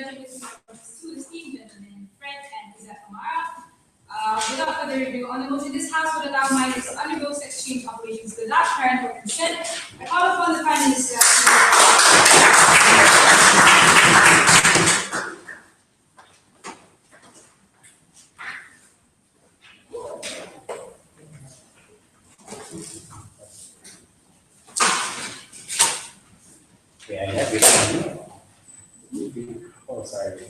judging this from two esteemed gentlemen, Fred and Izat Amara. Without further ado, on the most in this house for the town minors to undergo sex change operations without parental consent, I call upon the Prime Minister. Yeah, I have it. Oh, sorry.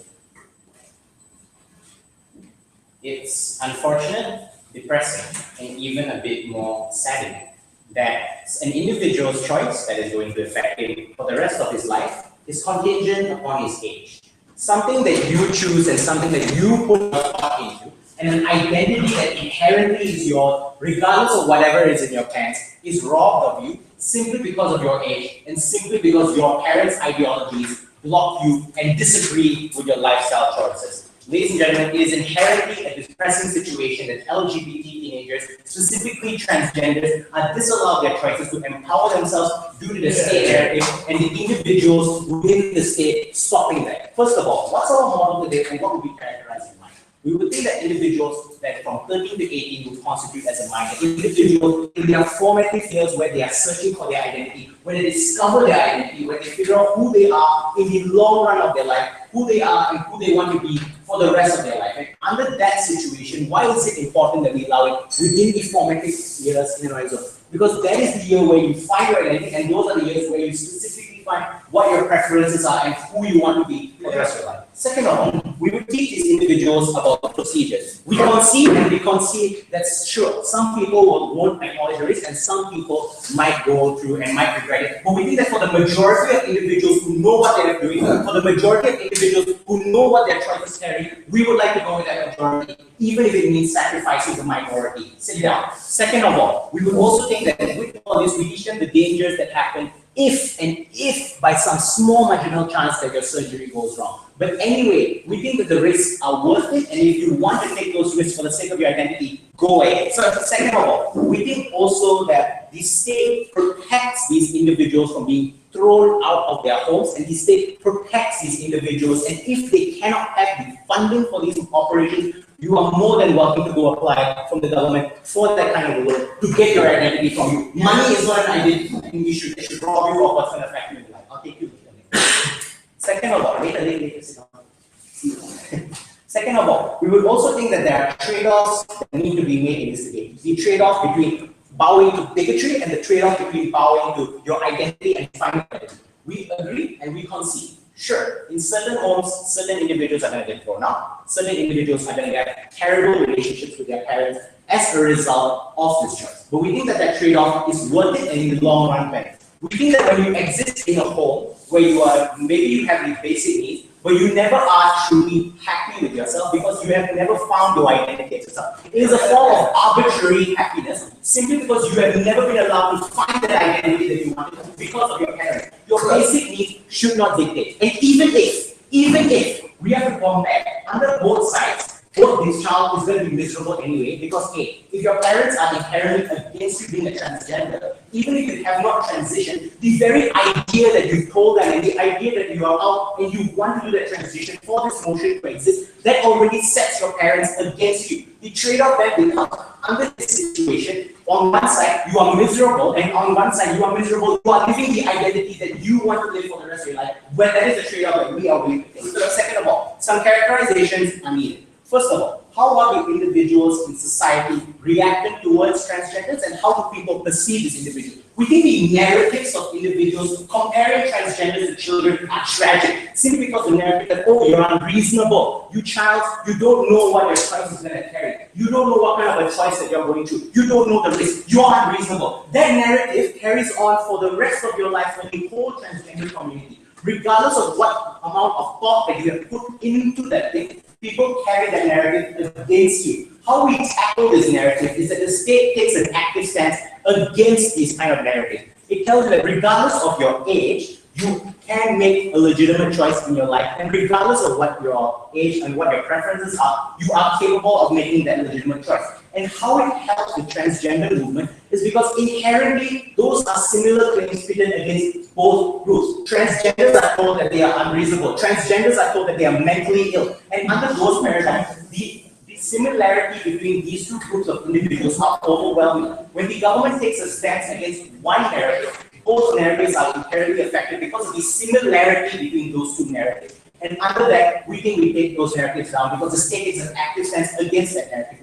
It's unfortunate, depressing, and even a bit more saddening that an individual's choice that is going to affect him for the rest of his life is contingent upon his age. Something that you choose and something that you put your thought into, and an identity that inherently is yours, regardless of whatever is in your pants, is robbed of you simply because of your age and simply because your parents' ideologies block you and disagree with your lifestyle choices. Ladies and gentlemen, it is inherently a depressing situation that LGBT teenagers, specifically transgenders, are disallowed their choices to empower themselves due to the state narrative and the individuals within the state stopping that. First of all, what's our model today and what would we characterize in mind? We would think that individuals that from 13 to 18 would constitute as a minor. Individuals in their formative years where they are searching for their identity, when they discover their identity, when they figure out who they are in the long run of their life, who they are and who they want to be for the rest of their life. And under that situation, why is it important that we allow it within the formative years in the right zone? Because that is the year where you find your identity, and those are the years where you specifically find what your preferences are and who you want to be for the rest of your life. Second of all, we would teach these individuals about the procedures. We concede and we concede that's sure. Some people won't acknowledge the risk and some people might go through and might regret it. But we think that for the majority of individuals who know what they're doing, for the majority of individuals who know what their choices carry, we would like to go with that majority, even if it means sacrificing the minority. Sit down. Second of all, we would also think that with all this, we teach them the dangers that happen if by some small marginal chance that your surgery goes wrong. But anyway, we think that the risks are worth it, and if you want to take those risks for the sake of your identity, go ahead. So second of all, we think also that the state protects these individuals from being thrown out of their homes, and the state protects these individuals, and if they cannot have the funding for these operations, you are more than welcome to go apply from the government for that kind of loan to get your identity from you. Money is not an identity issue. They should rob you of what's going to affect you in life. I'll take you to the next. Second of all, later, sit down. Second of all, we would also think that there are trade-offs that need to be made in this debate. The trade-off between bowing to bigotry and the trade-off between bowing to your identity and finding identity. We agree and we concede. Sure, in certain homes, certain individuals are going to get thrown out. Certain individuals are going to get terrible relationships with their parents as a result of this choice. But we think that that trade-off is worth it and in the long run benefit. We think that when you exist in a home where you are, maybe you have these basic needs, but you never are truly happy with yourself because you have never found your identity as yourself. It is a form of arbitrary happiness simply because you have never been allowed to find that identity that you wanted because of your parents. Your basic needs should not dictate. And even if we have to compare under both sides, this child is going to be miserable anyway because A, if your parents are inherently against you being a transgender, even if you have not transitioned, the very idea that you told them and the idea that you are out and you want to do that transition for this motion to exist, that already sets your parents against you. The trade-off that becomes under this situation, on one side you are miserable, and on one side you are miserable, you are living the identity that you want to live for the rest of your life, when that is the trade-off that we are willing to take. So second of all, some characterizations are needed. First of all, how are the individuals in society reacting towards transgenders and how do people perceive this individual? We think the narratives of individuals comparing transgenders to children are tragic, simply because the narrative that, oh, you're unreasonable, you child, you don't know what your choice is going to carry, you don't know what kind of a choice that you're going through, you don't know the risk, you're unreasonable. That narrative carries on for the rest of your life for the whole transgender community. Regardless of what amount of thought that you have put into that thing, people carry that narrative against you. How we tackle this narrative is that the state takes an active stance against this kind of narrative. It tells you that regardless of your age, you can make a legitimate choice in your life, and regardless of what your age and what your preferences are, you are capable of making that legitimate choice. and how it helps the transgender movement is because inherently those are similar claims pitted against both groups. Transgenders are told that they are unreasonable. Transgenders are told that they are mentally ill. And under those paradigms, the similarity between these two groups of individuals are overwhelming. When the government takes a stance against one narrative, both narratives are inherently affected because of the similarity between those two narratives. And under that, we think we take those narratives down because the state takes an active stance against that narrative.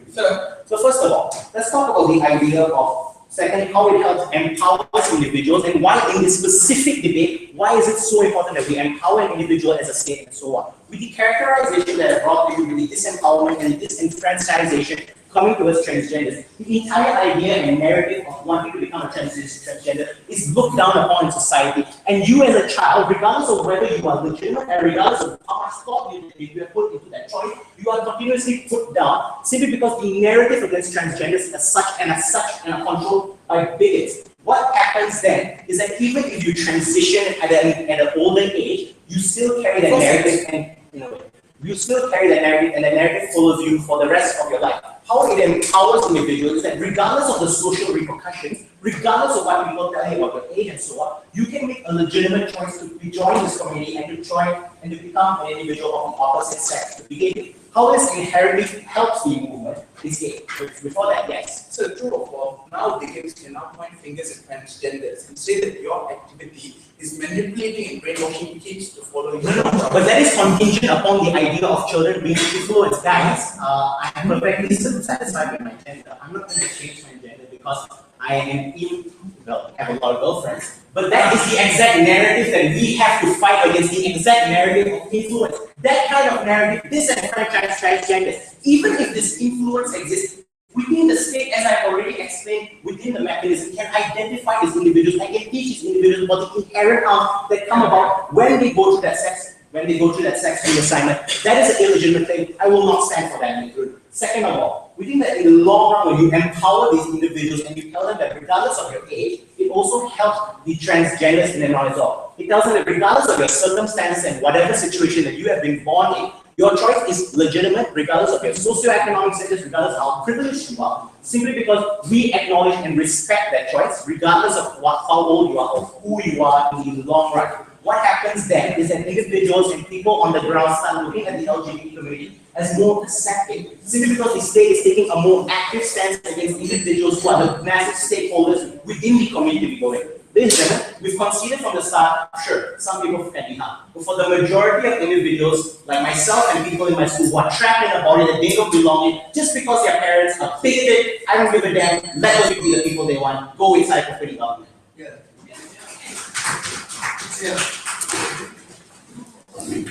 So first of all, let's talk about the idea of, second, how it helps empower individuals, and why in this specific debate, why is it so important that we empower an individual as a state and so on. With the characterization that I brought to you, with the disempowerment and disenfranchisation coming towards transgenders, the entire idea and narrative of wanting to become a transgender is looked down upon in society. And you as a child, regardless of whether you are legitimate and regardless of how much thought you have put into that choice, you are continuously put down simply because the narrative against transgenders as such and controlled by bigots. What happens then is that even if you transition at an older age, you still carry that narrative, and you still carry that narrative, and the narrative follows you for the rest of your life. How it empowers individuals is that regardless of the social repercussions, regardless of what people tell you about your age and so on, you can make a legitimate choice to join this community and to join and to become an individual of the opposite sex to begin with. How this inherently helps the movement is gay. Before that, yes. So true of all, nowadays you now point fingers at transgenders and say that your activity is manipulating and brainwashing kids to follow you. No, but that is contingent upon the idea of children being influenced. Guys, I am perfectly satisfied with my gender. I'm not going to change my gender because I am have a lot of girlfriends. But that is the exact narrative that we have to fight against, the exact narrative of influence. That kind of narrative, disenfranchised transgenders, even if this influence exists within the state, as I've already explained, within the mechanism, can identify these individuals, I can teach these individuals about the inherent harms that come about when they go through that sex, reassignment. That is an illegitimate thing. I will not stand for that. Second of all, we think that in the long run, when you empower these individuals and you tell them that regardless of your age, it also helps the transgenders in and on its own. It tells them that regardless of your circumstances and whatever situation that you have been born in, your choice is legitimate regardless of your socioeconomic status, regardless of how privileged you are, simply because we acknowledge and respect that choice, regardless of how old you are or who you are in the long run. What happens then is that individuals and people on the ground start looking at the LGBT community as more accepting, simply because the state is taking a more active stance against individuals who are the massive stakeholders within the community we go in. Ladies and gentlemen, we've conceded from the start, sure, some people can be harmed. But for the majority of individuals, like myself and people in my school who are trapped in a body that they don't belong in, just because their parents are bigoted, I don't give a damn, let those be the people they want, go inside for free government. Yeah. Thank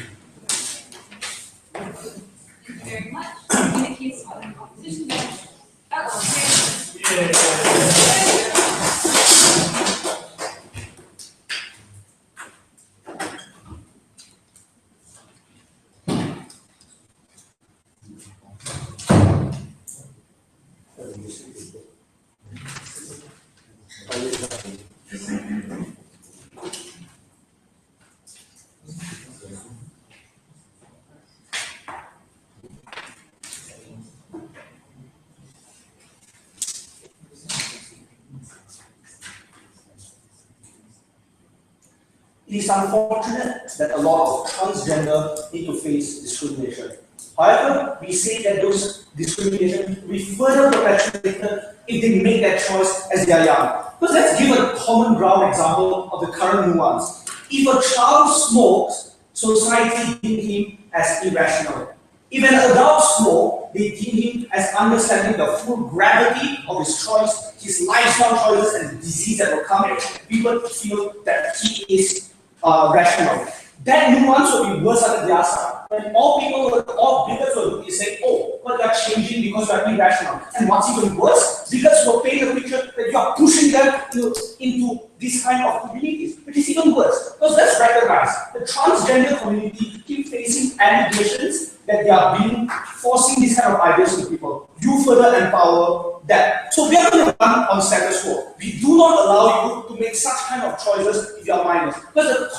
you very much. In the case of the opposition, that was It is unfortunate that a lot of transgender need to face discrimination. However, we say that those discrimination will be further perpetuated if they make that choice as they are young. Because let's give a common ground example of the current nuance. If a child smokes, society deems him as irrational. If an adult smokes, they deem him as understanding the full gravity of his choice, his lifestyle choices, and the disease that will come. People feel that he is rational. That nuance will be worse on the other side. When all bigots will be saying, oh, well, they're changing because they're irrational. And what's even worse, bigots will paint a picture that you are pushing them into this kind of communities, which is even worse. Because let's recognize the transgender community keep facing allegations that they are being forcing these kind of ideas to people. You further empower that. So we are going to run on status quo. We do not allow you to make such kind of choices if you are minors. Because the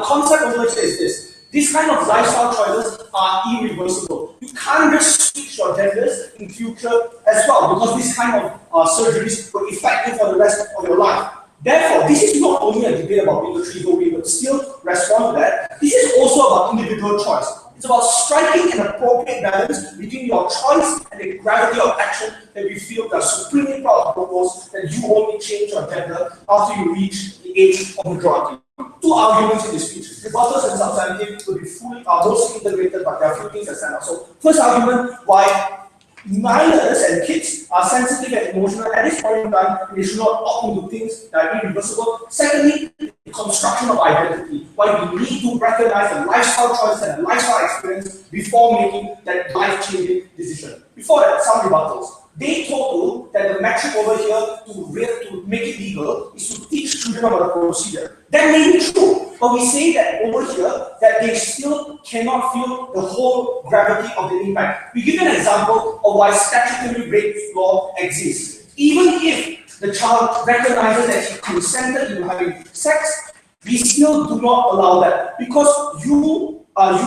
concept of which is this. These kind of lifestyle choices are irreversible. You can't just switch your genders in future as well, because this kind of surgeries will affect you for the rest of your life. Therefore, this is not only a debate about bigotry, though we will still respond to that. This is also about individual choice. It's about striking an appropriate balance between your choice and the gravity of action that we feel are supremely proud to propose that you only change your gender after you reach the age of majority. Two arguments in this speech. Rebuttals and substantive will be fully mostly integrated, but there are a few things that stand out. So, first argument, why minors and kids are sensitive and emotional at this point in time, they should not opt into things that are irreversible. Secondly, the construction of identity, why we need to recognize the lifestyle choices and the lifestyle experience before making that life-changing decision. Before that, some rebuttals. They told you that the metric over here to make it legal is to teach children about the procedure. That may be true, but we say that over here that they still cannot feel the whole gravity of the impact. We give an example of why statutory rape law exists. Even if the child recognizes that he consented to having sex, we still do not allow that, because you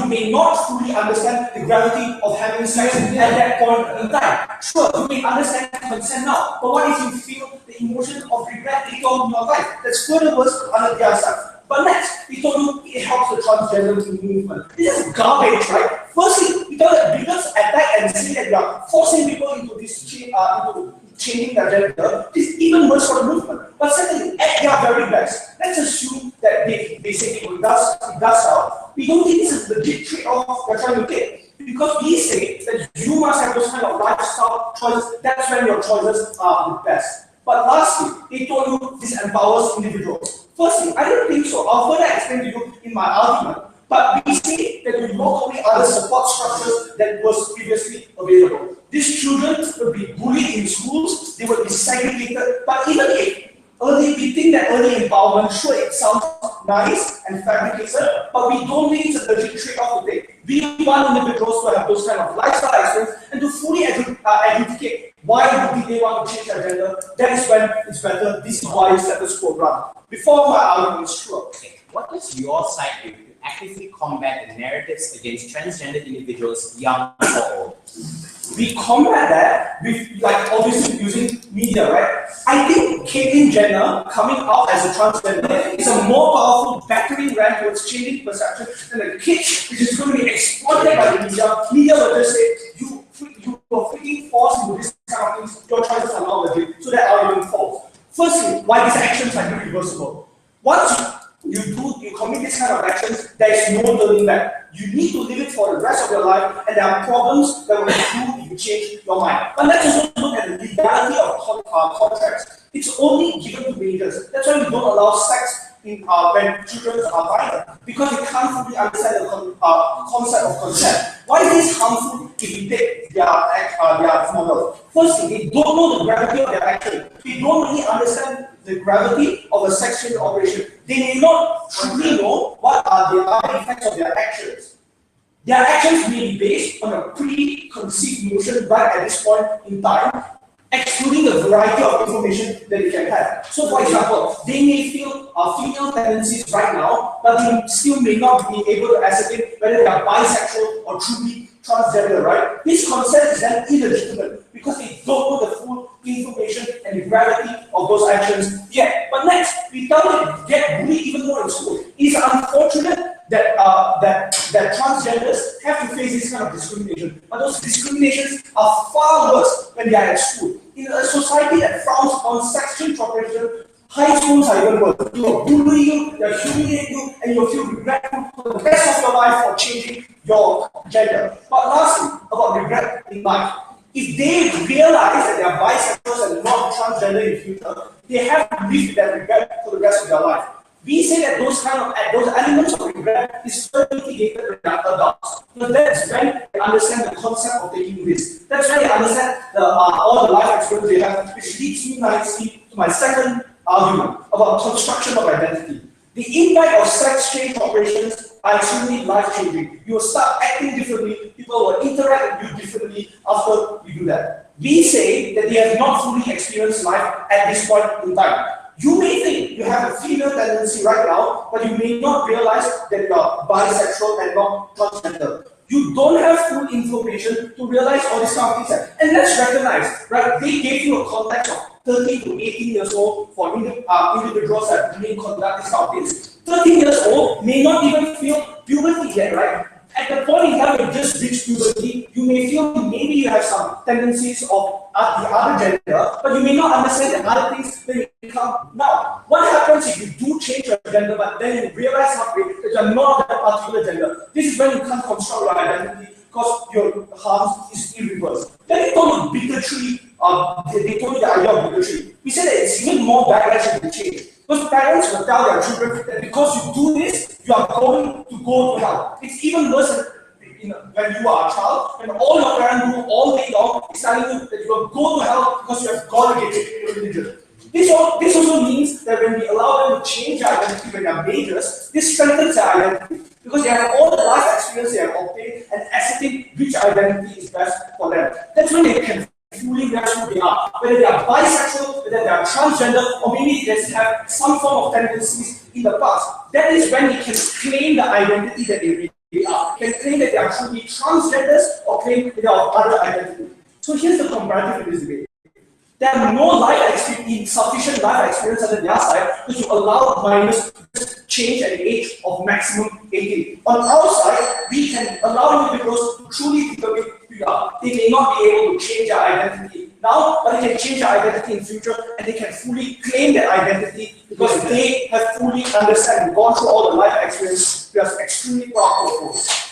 may not fully understand the gravity of having sex at that point in time. Sure, you may understand consent now, but what if you feel the emotion of regret later on in your life? That's further worse under the other side. But next, we told you it helps the transgender movement. This is garbage, right? Firstly, we thought that bigots attack and say that we are forcing people into this into changing their gender. This is even worse for the movement. But secondly, at their very best, let's assume that they say it does help. We don't think this is the legit trade-off we're trying to take. Because we say that you must have those kind of lifestyle choices, that's when your choices are the best. But lastly, they told you this empowers individuals. Firstly, I don't think so. I'll further explain to you in my argument. But we say that we not only other support structures that was previously available. These children will be bullied in schools, they will be segregated, but even if we think that early empowerment, sure, it sounds nice and fabricated, but we don't think it's a legit trade-off to take. We want individuals to have those kind of lifestyle experience and to fully educate why do they want to change their gender. That is when it's better. This is why status quo run. Before my argument is true. Okay. What does your side do to actively combat the narratives against transgender individuals, young or old? We combat that with, like, obviously using media, right? I think Caitlyn Jenner coming out as a transgender is a more powerful battering ram towards changing perception than a kid which is going to be exploited by the media. Media will just say, you are freaking forced into this kind of things, your choices are not legit, so that argument falls. Firstly, why these actions are irreversible. Once you commit this kind of actions, there is no turning back. You need to live it for the rest of your life, and there are problems that will improve if you change your mind. But let's also look at the legality of contracts. It's only given to majors. That's why we don't allow sex in, when children are minor, because they can't fully understand the concept of consent. Why is this harmful if we take their model? Firstly, they don't know the gravity of their action. They don't really understand the gravity of a sex change operation. They may not truly know what are the effects of their actions. Their actions may be based on a preconceived notion right at this point in time, excluding the variety of information that they can have. So, for example, they may feel female tendencies right now, but they still may not be able to ascertain whether they are bisexual or truly transgender, right? This consent is then illegitimate because they don't know the full information and the gravity of those actions yet. But next, we tell them to get bullied even more in school. It's unfortunate that transgenders have to face this kind of discrimination, but those discriminations are far worse when they are at school. In a society that frowns on sex change operation, high schools are even worse. They will bully you, they will humiliate you, and you will feel regretful for the rest of your life for changing your gender. But lastly, about regret in life. If they realize that they are bisexuals and not transgender in the future, they have to live with that regret for the rest of their life. We say that those elements of regret is further mitigated when they are adults. So that's when they understand the concept of taking risks. That's when they understand all the life experience they have, which leads me nicely to my second argument about construction of identity. The impact of sex change operations are extremely life-changing. You will start acting differently, people will interact with you differently after you do that. We say that they have not fully experienced life at this point in time. You may think you have a female tendency right now, but you may not realize that you are bisexual and not transgender. You don't have full information to realize all these kind of things. And let's recognize, right, they gave you a context of 13 to 18 years old for individuals that may conduct this kind of things. 13 years old may not even feel puberty yet, right? At the point in time when you just reach puberty, you may feel maybe you have some tendencies of the other gender, but you may not understand the other things when you come. Now, what happens if you do change your gender, but then you realize halfway that you are not that particular gender? This is when you can't construct your identity because your harm is irreversible. Then they told you bigotry, they told you the idea of bigotry. We said that it's even more backlash if you change. Because parents will tell their children that because you do this, you are going to go to hell. It's even worse than when you are a child, when all your parents do all day long is telling you that you will go to hell because you have gone against your religion. This also means that when we allow them to change their identity when they are majors, this strengthens their identity. Because they have all the life experience they have obtained and ascertain which identity is best for them. That's when they can fully realize who they are. Whether they are bisexual, whether they are transgender, or maybe they have some form of tendencies in the past. That is when they can claim the identity that they really are. Can claim that they are truly transgenders or claim that they are of other identity. So here's the comparative in this debate. There are no life experience, insufficient life experience on their side, because you allow minors to change at the age of maximum 18. On our side, we can allow individuals to truly determine who they are. They may not be able to change their identity now, but they can change their identity in future, and they can fully claim their identity because they have fully understand and gone through all the life experience. We are extremely proud of those.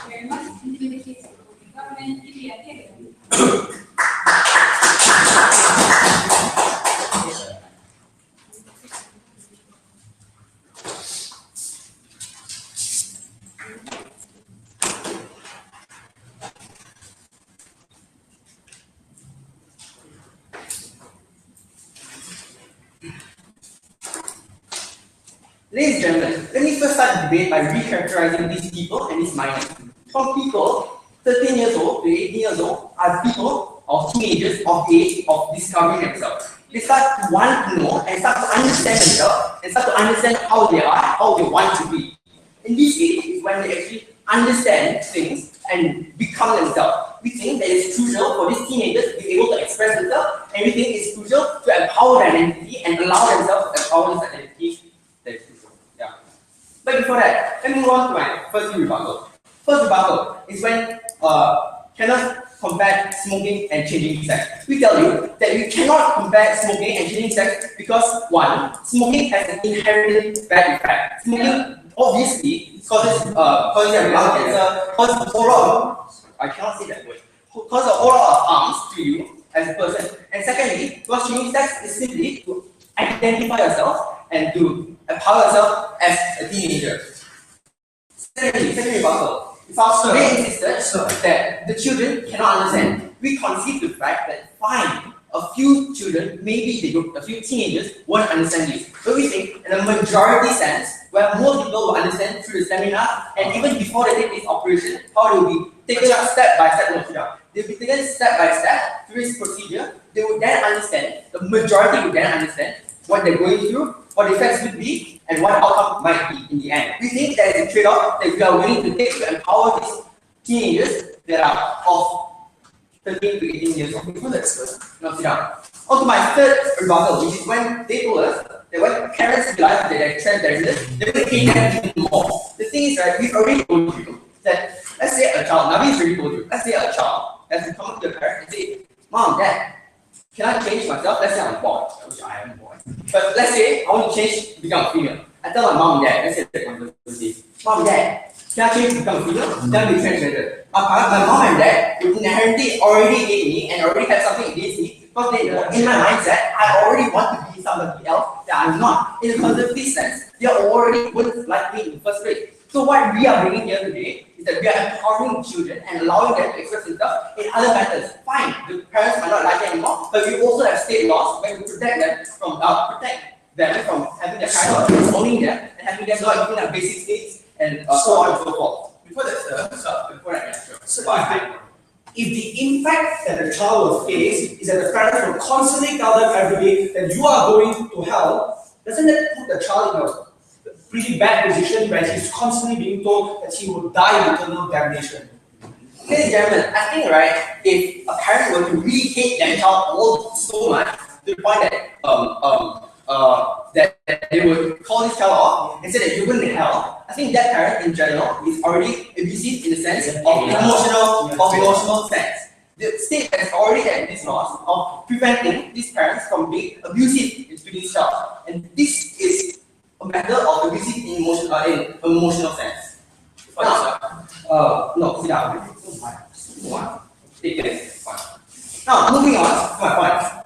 Very much in the case of the government, Ladies and gentlemen, let me first start the debate by recharacterizing these people and these minors. Some people, 13 years old to 18 years old, are people of teenagers of age of discovering themselves. They start to want to know and start to understand themselves and start to understand how they are, how they want to be. In this age is when they actually understand things and become themselves. We think that it's crucial for these teenagers to be able to express themselves, and we think it's crucial to empower their identity and allow themselves to empower this identity. But before that, let me move on to my first rebuttal. First rebuttal is when cannot compare smoking and changing sex. We tell you that you cannot compare smoking and changing sex because one, smoking has an inherently bad effect. Smoking obviously causes lung cancer, causes I cannot say that word. Causes a whole lot of harms to you as a person. And secondly, because changing sex is simply to identify yourself and to empower yourself as a teenager. Second rebuttal. It's also very insisted that the children cannot understand. We concede the fact that fine, a few children, maybe a few teenagers won't understand this. But we think in a majority sense, where most people will understand through the seminar, and even before they take this operation, how they will be taken up step by step. They'll be taken step by step through this procedure. They will then understand, the majority will then understand what they're going through, what the effects would be, and what outcome might be in the end. We think there is a trade-off that we are willing to take to empower these teenagers that are of 13 to 18 years old. Now sit down. On to my third rebuttal, which is when they told us that when parents realize that they're transgenders, they're going to hate them even more. The thing is, right, we've already told you that, let's say a child, Navi's already told you, let's say a child has to come to the parent and say, Mom, Dad, can I change myself? Let's say I'm a boy, which I am a boy. But let's say I want to change to become a female. I tell my mom and dad, let's say that conversation. Mom and Dad, can I change to become a female? Then we transgender. My mom and dad would inherently already hate me and already have something against me because they know in my mindset I already want to be somebody else that I'm not. In a conservative sense, they already wouldn't like me in the first place. So what we are bringing here today is that we are empowering children and allowing them to express themselves in other methods. Fine, the parents might not like it anymore, but we also have state laws where we protect them from having their parents owning them and having them not even have basic needs and so on and so forth. Before that, sir, before that, sure. So I if the impact that the child will face is that the parents will constantly tell them every day that you are going to hell, doesn't that put the child in a pretty bad position where he's constantly being told that he will die in eternal damnation? Ladies and gentlemen, I think if a parent were to really hate their child so much to the point that they would call this child off and say that you're going to hell, I think that parent in general is already abusive in the sense of emotional sense. The state has already had this laws of preventing these parents from being abusive to this child, and this is a matter of abusive in emotional sense. No, sit down. Take it. Now, moving on to my point.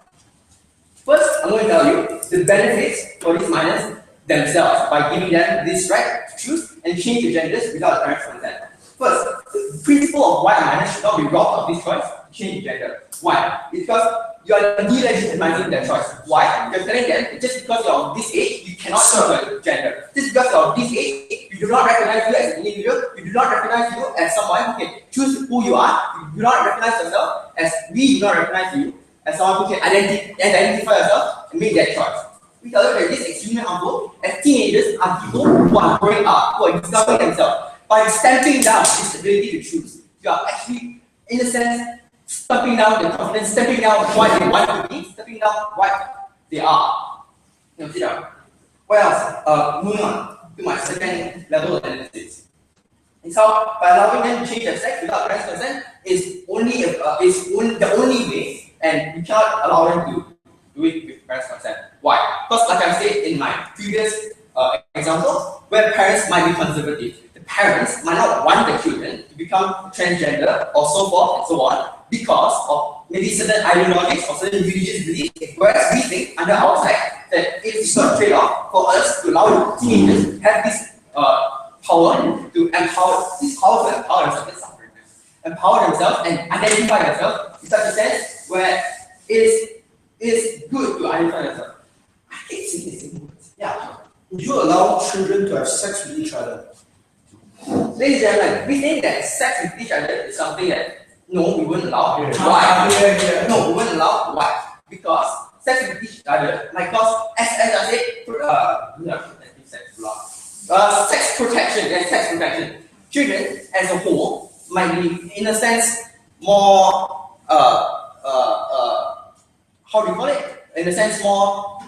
First, I'm going to tell you the benefits for these minors themselves by giving them this right to choose and change their genders without the parents' consent. First, the principle of why a minor should not be robbed of this choice to change gender. Why? It's because you are delegitimizing their choice. Why? You're telling them that just because you're of this age, you cannot change your gender. Just because you're of this age, you do not recognize you as an individual, you do not recognize you as someone who can choose who you are, you do not recognize yourself as we do not recognize you as someone who can identify yourself and make that choice. We tell you that this is extremely harmful as teenagers are people who are growing up, who are discovering themselves. By stamping down this ability to choose, you are actually, in a sense, stamping down their confidence, stepping down what they want to be, stepping down what they are. Now, sit down. What else? Moving on to my second level of analysis. It's how by allowing them to change their sex without parents' consent is the only way, and you cannot allow them to do it with parents' consent. Why? Because, like I said in my previous example, where parents might be conservative, the parents might not want the children to become transgender or so forth and so on because of maybe certain ideologies or certain religious beliefs, whereas we think under our side that it's not a trade-off for us to allow teenagers to have this power to empower themselves, empower themselves and identify themselves in such a sense where it is good to identify themselves. I keep saying the same words. Yeah. Would you allow children to have sex with each other? Ladies and gentlemen, we think that sex with each other is something that no, we wouldn't allow. Why? No, we wouldn't allow. Why? Because sex with each other might cause, as I said, sex protection. Children as a whole might be, in a sense, more how do you call it? In a sense, more.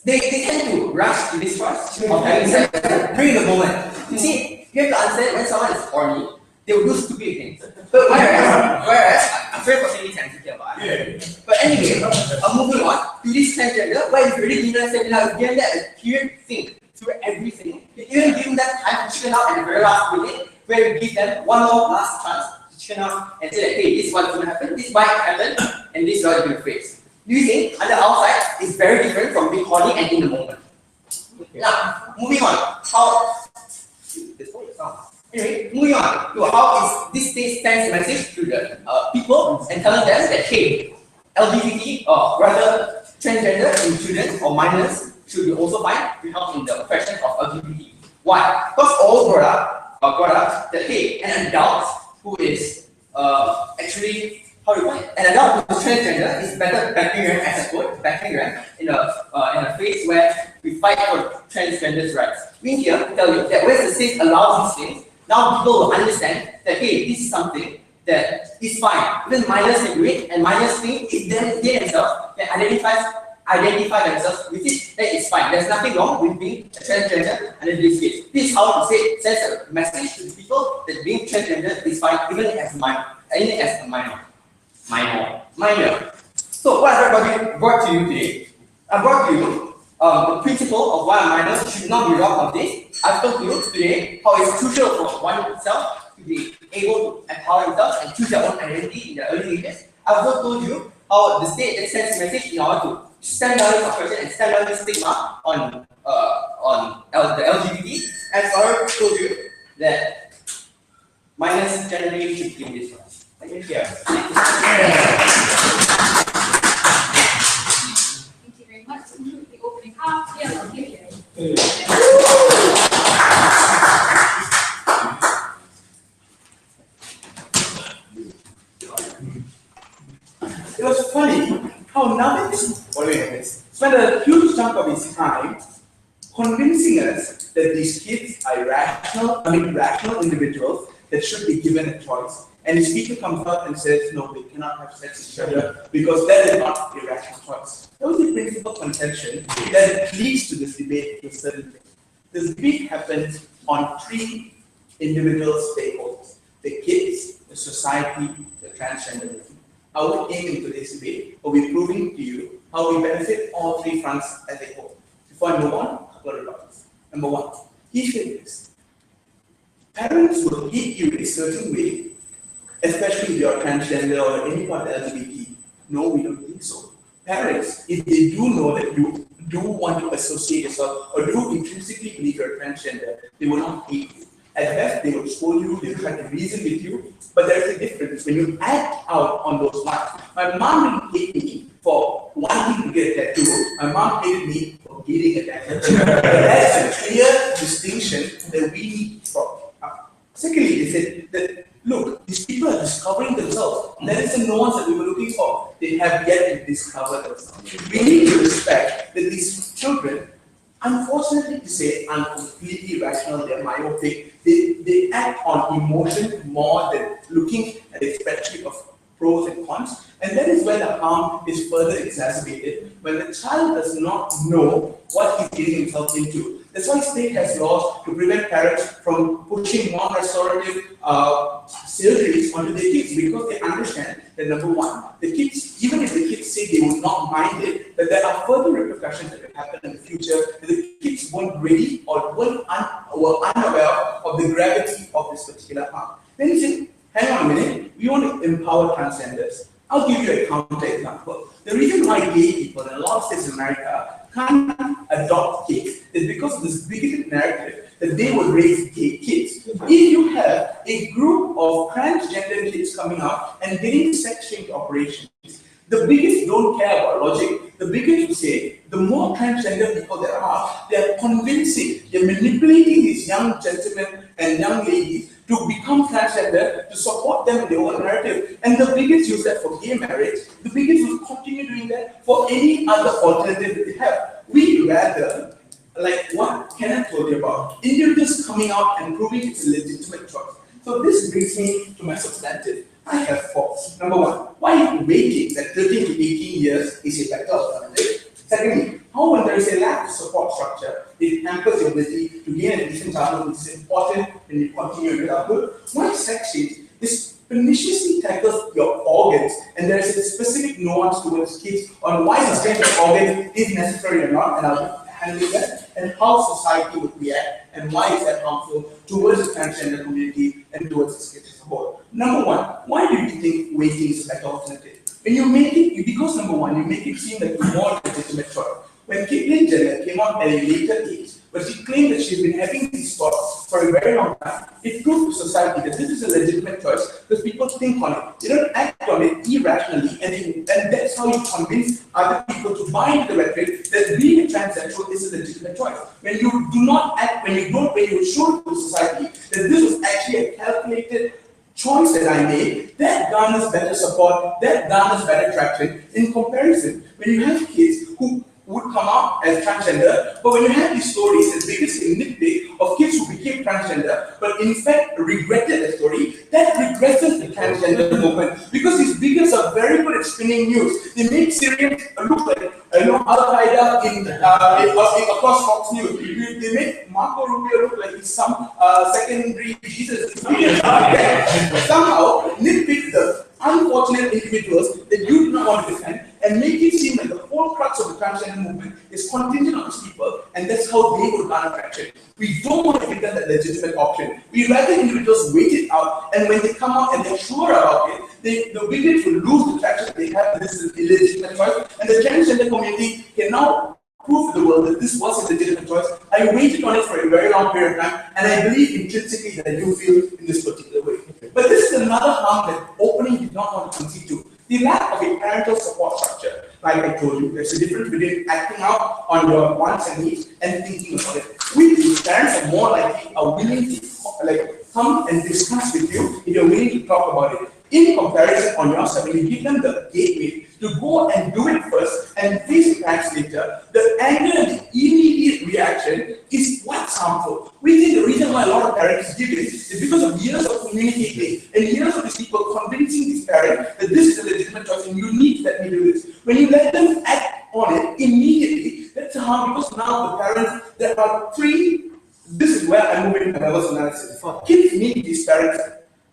They tend to rush to this choice of having sex during the moment. You see, you have to understand when someone is horny, they will do stupid things. But whereas I'm very personally sensitive about it. But anyway, moving on to this transgender, where if you really give them that period thing through everything, you even give them that time to chicken out at the very last minute, where you give them one more last chance to chicken out and say that, hey, this is what's going to happen, this might happen, and this is what you're going to face. Do you think on the outside is very different from being horny and in the moment? Now, moving on, anyway, moving on to how is this state sends a message to the people and telling them that, hey, LGBT or rather transgender in children or minors should be also fine to help in the oppression of LGBT. Why? Because all brought up that, hey, an adult who is actually, how do you call it? An adult who is transgender is better backing them as a quote, backing them in a phase where we fight for transgenders' rights. We here tell you that where the state allows these things, now people will understand that, hey, this is something that is fine. Even minors can do it, and minors think if they themselves can identify themselves with it, then it's fine. There's nothing wrong with being a transgender under this case. This is how to send a message to the people that being transgender is fine, even as a minor. So what have I brought to you today? I brought to you the principle of why a minor should not be robbed of this. I've told you today how it's crucial for one itself to be able to empower themselves and choose their own identity in the early ages. I've also told you how the state sends a message in order to stand down this oppression and stand down this stigma on the LGBT. And I've already told you that minors generally should be in this one. Thank you. Thank you very much. To conclude the opening half, yeah, convincing us that these kids are rational individuals that should be given a choice. And the speaker comes out and says, no, they cannot have sex with each other because that is not a rational choice. That was the principal contention that leads to this debate to a certain thing. This debate happens on three individual stakeholders: the kids, the society, the transgender movement. Our aim in today's debate will be proving to you how we benefit all three fronts as a whole. Before I move on, a couple of remarks. Number one, he said this: parents will hate you in a certain way, especially if you're transgender or any part of LGBT. No, we don't think so. Parents, if they do know that you do want to associate yourself or do intrinsically believe you're transgender, they will not hate you. At best, they will scold you, they will try to reason with you, but there's a difference when you act out on those lines. My mom didn't hate me for wanting to get a tattoo. My mom hated me for getting a tattoo. That's a clear distinction that we need to talk about. Secondly, they said that, look, these people are discovering themselves. That is the nuance that we were looking for. They have yet to discover themselves. We need to respect that these children, unfortunately to say, are completely rational, they're myopic. They act on emotion more than looking at the spectrum of pros and cons. And that is where the harm is further exacerbated, when the child does not know what he's getting himself into. That's why state has laws to prevent parents from pushing non-restorative surgeries onto their kids, because they understand that, number one, the kids, even if the kids say they will not mind it, that there are further repercussions that will happen in the future, that the kids weren't ready or were unaware of the gravity of this particular harm. Then you say, hang on a minute, we want to empower transgenders. I'll give you a counter example. The reason why gay people in a lot of states in America can't adopt kids is because of this bigoted narrative that they will raise gay kids. If you have a group of transgender kids coming up and getting sex change operations, the bigots don't care about logic. The bigots will say, the more transgender people there are, they're convincing, they're manipulating these young gentlemen and young ladies to become transgender, to support them in their own narrative. And the bigots use that for gay marriage. The bigots will continue doing that for any other alternative that they have. We rather, like what Kenneth told you about, individuals coming out and proving it's a legitimate choice. So this brings me to my substantive. I have thoughts. Number one, why waiting that 13 to 18 years is a better alternative? Secondly, how when there is a lack of support structure, it hampers your ability to gain a decent childhood, which is important when you continue your adulthood. Why sex change? This perniciously tackles your organs, and there is a specific nuance towards kids on why this kind of organ is necessary or not, and I'll handle that, and how society would react, and why is that harmful towards the transgender community and towards the kids as a whole. Number one, why do you think waiting is a better alternative? When you make it, because number one, you make it seem like a more legitimate choice. When Caitlyn Jenner came out at a later age, but she claimed that she's been having these thoughts for a very long time, it proved to society that this is a legitimate choice because people think on it. They don't act on it irrationally, and that's how you convince other people to buy into the rhetoric that being a transsexual is a legitimate choice. When you do not act, when you show to society that this was actually a calculated choice that I made, that garners better support, that garners better traction in comparison. When you have kids who would come out as transgender, but when you have these stories as big as a nitpick of kids who became transgender, but in fact regretted the story, that regresses the transgender movement, because these bigots are very good at spinning news. They make Syrians look like Al-Qaeda across Fox News. They make Marco Rubio look like he's some secondary Jesus. Somehow nitpick the unfortunate individuals that you do not want to defend and make it seem like the whole crux of the transgender movement is contingent on these people, and that's how they will garner traction. We don't want to give them that legitimate option. We rather individuals wait it out, and when they come out and they're sure about it, the bigots will lose the traction they have. This is an illegitimate choice, and the transgender community can now prove to the world that this was a legitimate choice. I waited on it for a very long period of time, and I believe intrinsically that I do feel in this particular way. But this is another harm that opening did not want to concede to. The lack of a parental support structure. Like I told you, there's a difference between acting out on your wants and needs and thinking about it. Parents are more likely are willing to come and discuss with you if you're willing to talk about it. In comparison on your side, when you give them the gateway to go and do it first and face the facts later, the anger and the immediate reaction is what's harmful. We think the reason why a lot of parents give it is because of years of communicating and years of these people convincing these parents that this is a legitimate choice and you need to let me do this. When you let them act on it immediately, that's harm, because now the parents, there are three. This is where I move into diverse analysis. Kids need these parents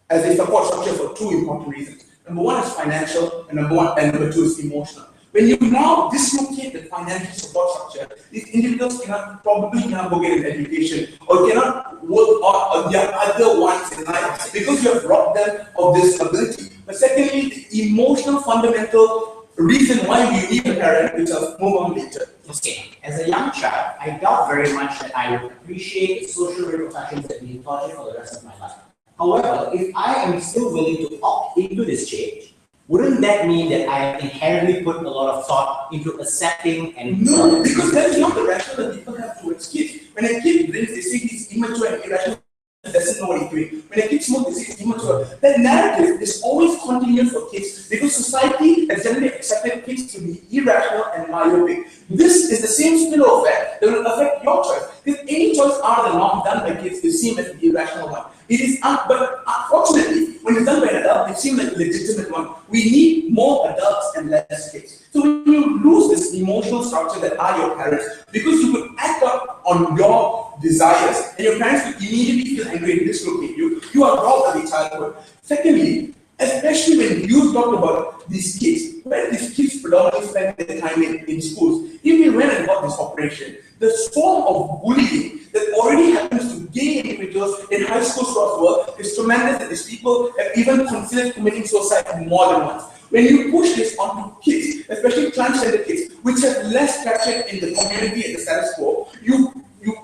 as a support structure for two important reasons. Number one is financial, and number two is emotional. When you now dislocate the financial support structure, these individuals probably cannot go get an education or cannot work on their other wants in life because you have robbed them of this ability. But secondly, the emotional fundamental reason why we need a parent, which I'll move on later. Okay, as a young child, I doubt very much that I would appreciate social repercussions that we taught for the rest of my life. However, if I am still willing to opt into this change, wouldn't that mean that I inherently put a lot of thought into accepting and... No, because that is not the rationale that people have towards kids. When a kid drinks, they say he's immature and irrational. Doesn't know what he's doing. When a kid smokes, they say he's immature. That narrative is always continuous for kids because society has generally accepted kids to be irrational and myopic. This is the same spillover effect that will affect your choice. Because any choice out of the norm done by kids is seen as the irrational one. It is, but unfortunately, when it's done by an adult, it seems like a legitimate one. We need more adults and less kids. So when you lose this emotional structure that are your parents, because you could act up on your desires, and your parents will immediately feel angry and dislocate you, you are robbed of a childhood. Secondly, especially when you talk about these kids, where these kids predominantly spend their time in schools, if we went and got this operation, the form of bullying that already happens to gay individuals in high school across the world is tremendous, that these people have even considered committing suicide more than once. When you push this onto kids, especially transgender kids, which have less traction in the community and the status quo, you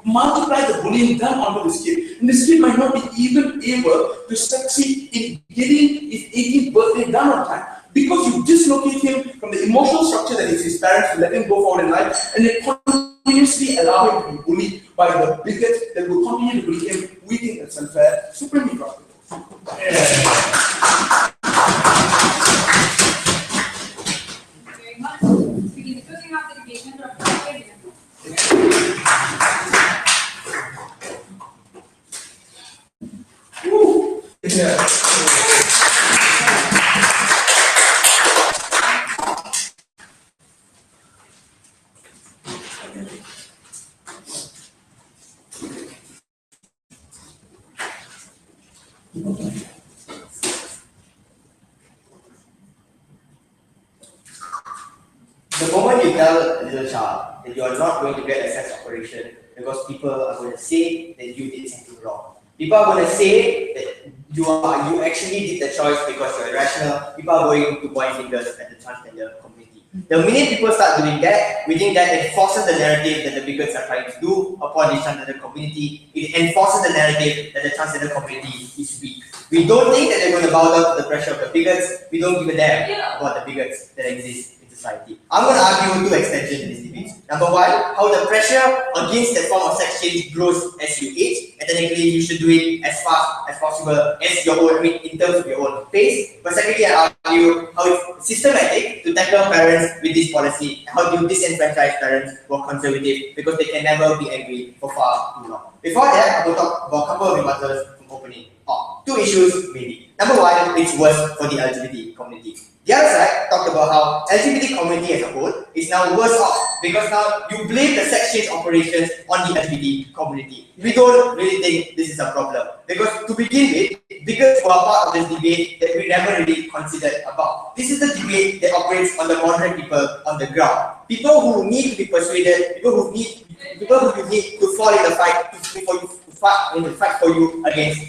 multiply the bullying done onto this kid, and this kid might not be even able to succeed in getting his 18th birthday done on time because you dislocate him from the emotional structure that is his parents to let him go forward in life, and they continuously allow him to be bullied by the bigots that will continue to bully him. We think that's unfair, supremely profitable. Very much. Begin the closing of the engagement of Yeah. The moment you tell a little child that you are not going to get a sex operation because people are going to say that you did something wrong. People are going to say that you actually did the choice because you're irrational. People are going to point fingers at the transgender community. The minute people start doing that, we think that it forces the narrative that the bigots are trying to do upon the transgender community. It enforces the narrative that the transgender community is weak. We don't think that they're going to bow down to the pressure of the bigots. We don't give a damn about the bigots that exist in society. I'm going to argue two extensions in this debate. Number one, how the pressure against that form of sex change grows as you age, and technically you should do it as fast as possible as your own, in terms of your own pace. But secondly, I argue how it's systematic to tackle parents with this policy, and how do you disenfranchise parents who are conservative because they can never be angry for far too long. Before that, I will talk about a couple of rebuttals from opening up. Two issues mainly. Number one, it's worse for the LGBT community. The other side talked about how LGBT community as a whole is now worse off because now you blame the sex change operations on the LGBT community. We don't really think this is a problem because to begin with, bigots were part of this debate that we never really considered about. This is the debate that operates on the moderate people on the ground. People who need to be persuaded, people who need to fall in the fight fight for you against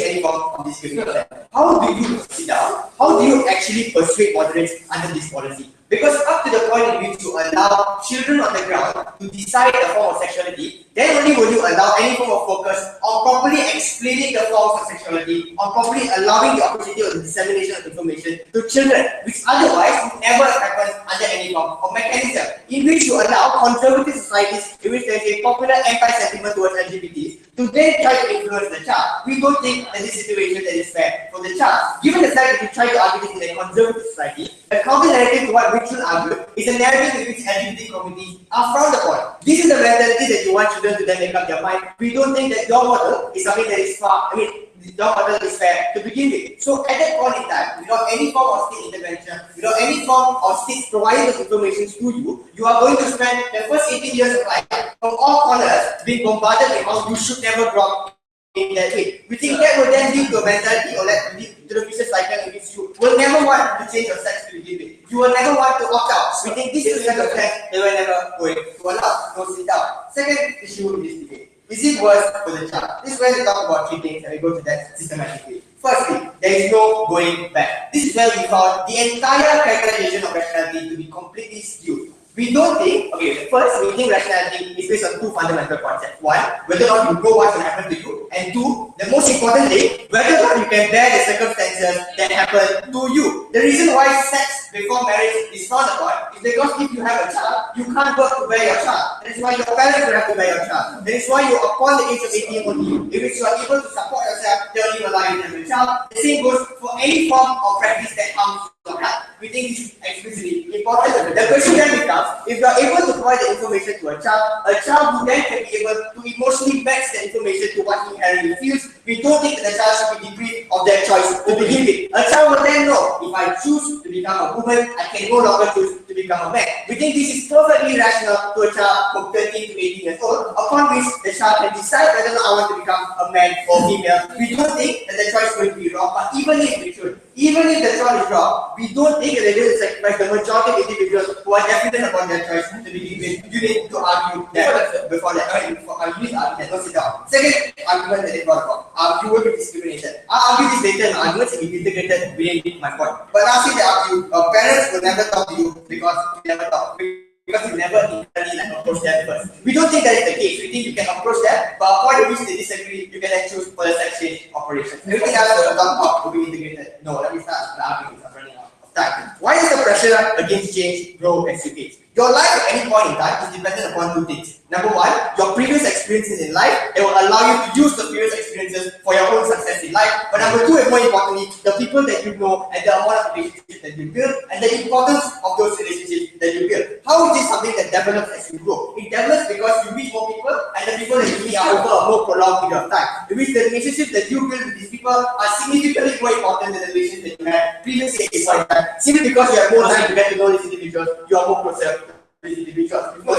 any form of discrimination. How do you sit down? How do you actually persuade moderates under this policy? Because up to the point in which you allow children on the ground to decide the form of sexuality, then only will you allow any form of focus on properly explaining the forms of sexuality, on properly allowing the opportunity of the dissemination of information to children, which otherwise would never happen under any form of mechanism, in which you allow conservative societies in which there is a popular anti-sentiment towards LGBTs to then try to influence the child. We don't think that this situation that is fair for the child. Given the fact that we try to argue this in a conservative society, the counter narrative to what Richard argued is a narrative in which LGBT communities are frowned upon. This is the mentality that you want children to then make up their mind. We don't think that your model is something that is far, your model is fair to begin with. So at that point in time, without any form of state intervention, without any form of state providing those information to you, you are going to spend the first 18 years of life from all corners being bombarded with how you should never grow up in that way. We think that will then lead to a mentality or lead to the vicious cycle in which you will never want to change your sex to begin with. You will never want to opt out. We think this is the kind of trend that we're never going to allow. No, sit down. Second issue in this debate. Is it worse for the child? This is where we talk about three things and we go to that systematically. Firstly, there is no going back. This is where we found the entire characterization of rationality to be completely skewed. We don't think, first, we think rationality is based on two fundamental concepts. One, whether or not you know what will happen to you. And two, the most important thing, whether or not you can bear the circumstances that happen to you. The reason why sex before marriage is frowned upon is because if you have a child, you can't work to bear your child. That is why your parents will have to bear your child. That is why you, upon the age of 18 only, in which you are able to support yourself, you live a life and have a child. The same goes for any form of practice that harms your health. We think this is explicitly important. The question then becomes, if you are able to provide the information to a child who then can be able to emotionally match the information to what he inherently feels, we don't think that the child should be deprived of their choice to begin with. A child will then know, if I choose to become a woman, I can no longer choose to become a man. We think this is perfectly rational to a child from 13 to 18 years old, upon which the child can decide whether or not I want to become a man or female. We don't think that the choice is going to be wrong, but even if it should, even if the choice is wrong, we don't think that they will sacrifice the majority of individuals who are definite about their choice to begin with. You need to argue that before that. You need to argue that. Don't sit down. Second argument that they brought about, you will be discriminated. I'll argue this later. Arguments will be integrated within my point. But lastly, they argue, parents will never talk to you because you never talk. Because you never internally approach them first. We don't think that is the case. We think you can approach them, but upon the which they disagree, you can then choose for the sex change operation. Everything else will come up to be integrated. No, let me start the argument. I'm running out of time. Why does the pressure against change grow as you age? Your life at any point in time is dependent upon two things. Number one, your previous experiences in life, they will allow you to use the previous experiences for your own success in life. But number two, and more importantly, the people that you know and the amount of relationships that you build and the importance of those relationships that you build. How is this something that develops as you grow? It develops because you meet more people and the people that you meet are over a more prolonged period of time. It means the relationships that you build with these people are significantly more important than the relationships that you had previously at this point in time. Simply because you have more time to get to know these individuals, you are more closer to these individuals. What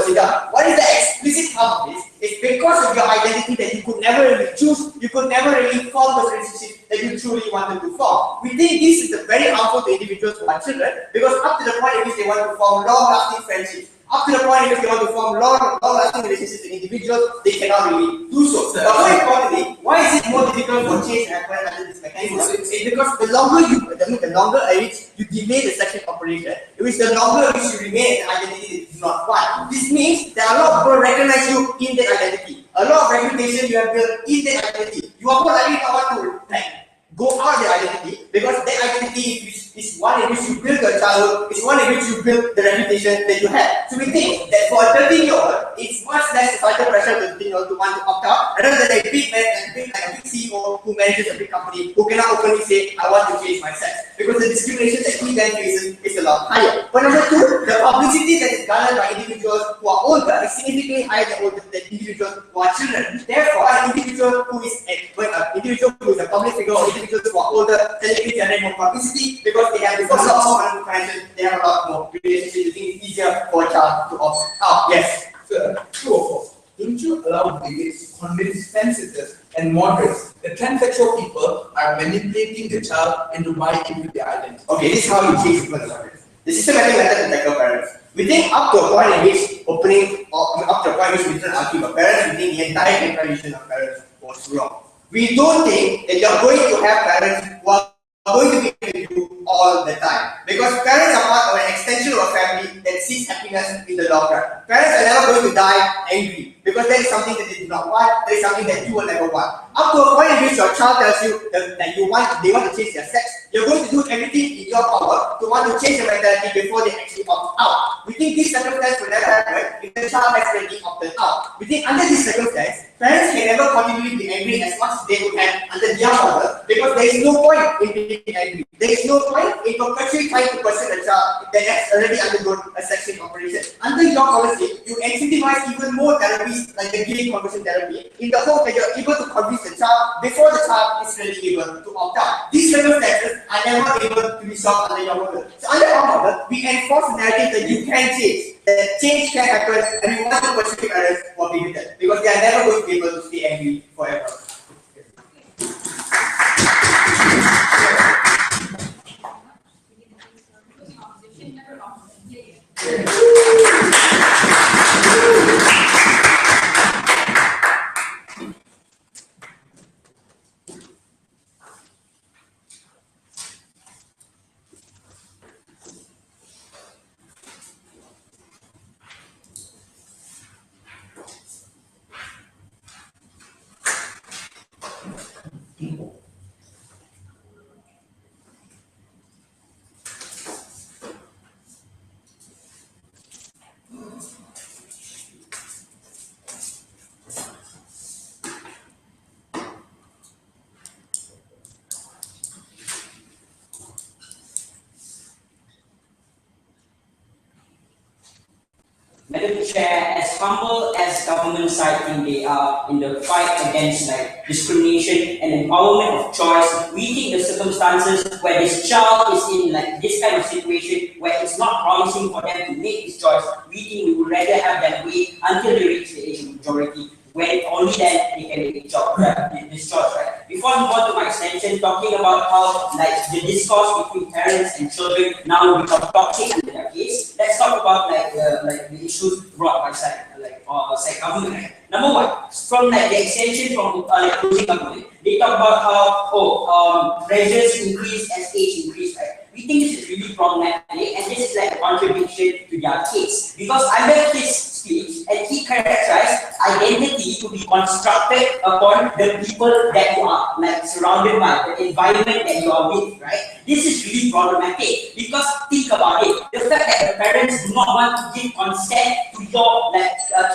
is the explicit harm of this? It's because of your identity that you could never really choose, you could never really form those relationships that you truly wanted to form. We think this is very harmful to individuals who are children because up to the point in which they want to form long-lasting friendships, up to the point in which they want to form long-lasting relationships with individuals, they cannot really do so. But more importantly, why is it more difficult for change to happen under this mechanism? It's because the longer at which you delay the sexual operation, the longer at which you remain an identity that is not one. This means that a lot of people recognize you in that identity. A lot of reputation you have built in that identity. You are more likely not to go out of the identity because that identity is one in which you build your childhood, it's one in which you build the reputation that you have. So we think that for a 13-year-old, it's much less societal pressure to 13-year-old to want to opt out rather than a big man, a big CEO who manages a big company who cannot openly say, I want to change my sex. Because the discrimination that he then faces is a lot higher. But number two, the publicity that is garnered by individuals who are older is significantly higher than individuals who are children. Therefore, an individual who is a public figure or individuals who are older typically generate more publicity because they have a lot more financial, they have a lot more relationships. It's easier for a child to opt out. Yes. So, true or false? Don't you allow debates to convince sensitives and moderates that transsexual people are manipulating the child into buying into their identity? Okay, this is how you change people in the The systematic method to tackle parents. We think up to a point in which up to a point in which we don't argue about parents, we think the entire generation of parents was wrong. We don't think that you're going to have parents who are going to be with you all the time. Because parents are part of an extension of a family that seeks happiness in the long run. Parents are never going to die angry because that is something that they do not want, that is something that you will never want. Up to a point in which your child tells you that they want to change their sex, you're going to do everything in your power to want to change their mentality before they actually opt out. We think this circumstance will never happen if the child has already opted out. We think under this circumstance, parents can never continually be angry as much as they would have under their mother because there is no point in being angry. There is no point in perpetually trying to pursue a child that has already undergone a sex change operation. Under your policy, you incentivize even more therapies like the gay conversion therapy in the hope that you're able to convince the child before the child is really able to opt out. These circumstances are never able to be solved under your model. So under our model, we enforce the narrative that you can change, that change can happen, and we want to pursue parents for being with because they are never going to be able to stay angry forever. Madam Chair, as humble as government side think they are in the fight against discrimination and empowerment of choice, we think the circumstances where this child is in this kind of situation where it's not promising for them to make this choice, we think we would rather have them wait until they reach the age of majority, when only then they can make this choice, right? Before I move on to my extension, talking about how the discourse between parents and children now become toxic in their case, let's talk about the issues brought by side government. Right? Number one, from the extension from closing government, they talk about how pressures increase as age increase, right? We think this is really problematic, and this is a contradiction to their case. Because under his speech, and he characterized identity to be constructed upon the people that you are surrounded by, the environment that you are with, right? This is really problematic because think about it. The fact that the parents do not want to give consent to your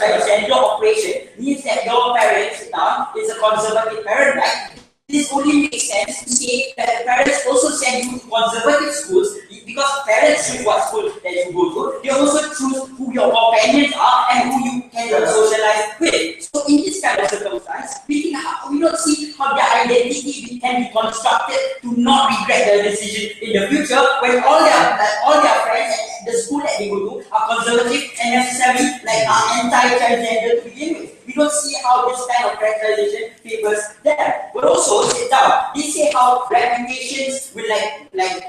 transgender operation means that your parents is a conservative parent, right? This only makes sense to say that the parents also send you to conservative schools because parents choose what school that you go to. They also choose who your companions are and who you can socialize with. So in this kind of circumstance, we don't see how their identity can be constructed to not regret their decision in the future when all their friends at the school that they go to are conservative and necessarily are anti-transgender to begin with. We don't see how this kind of radicalization favors them. But also sit down. They say how reputations will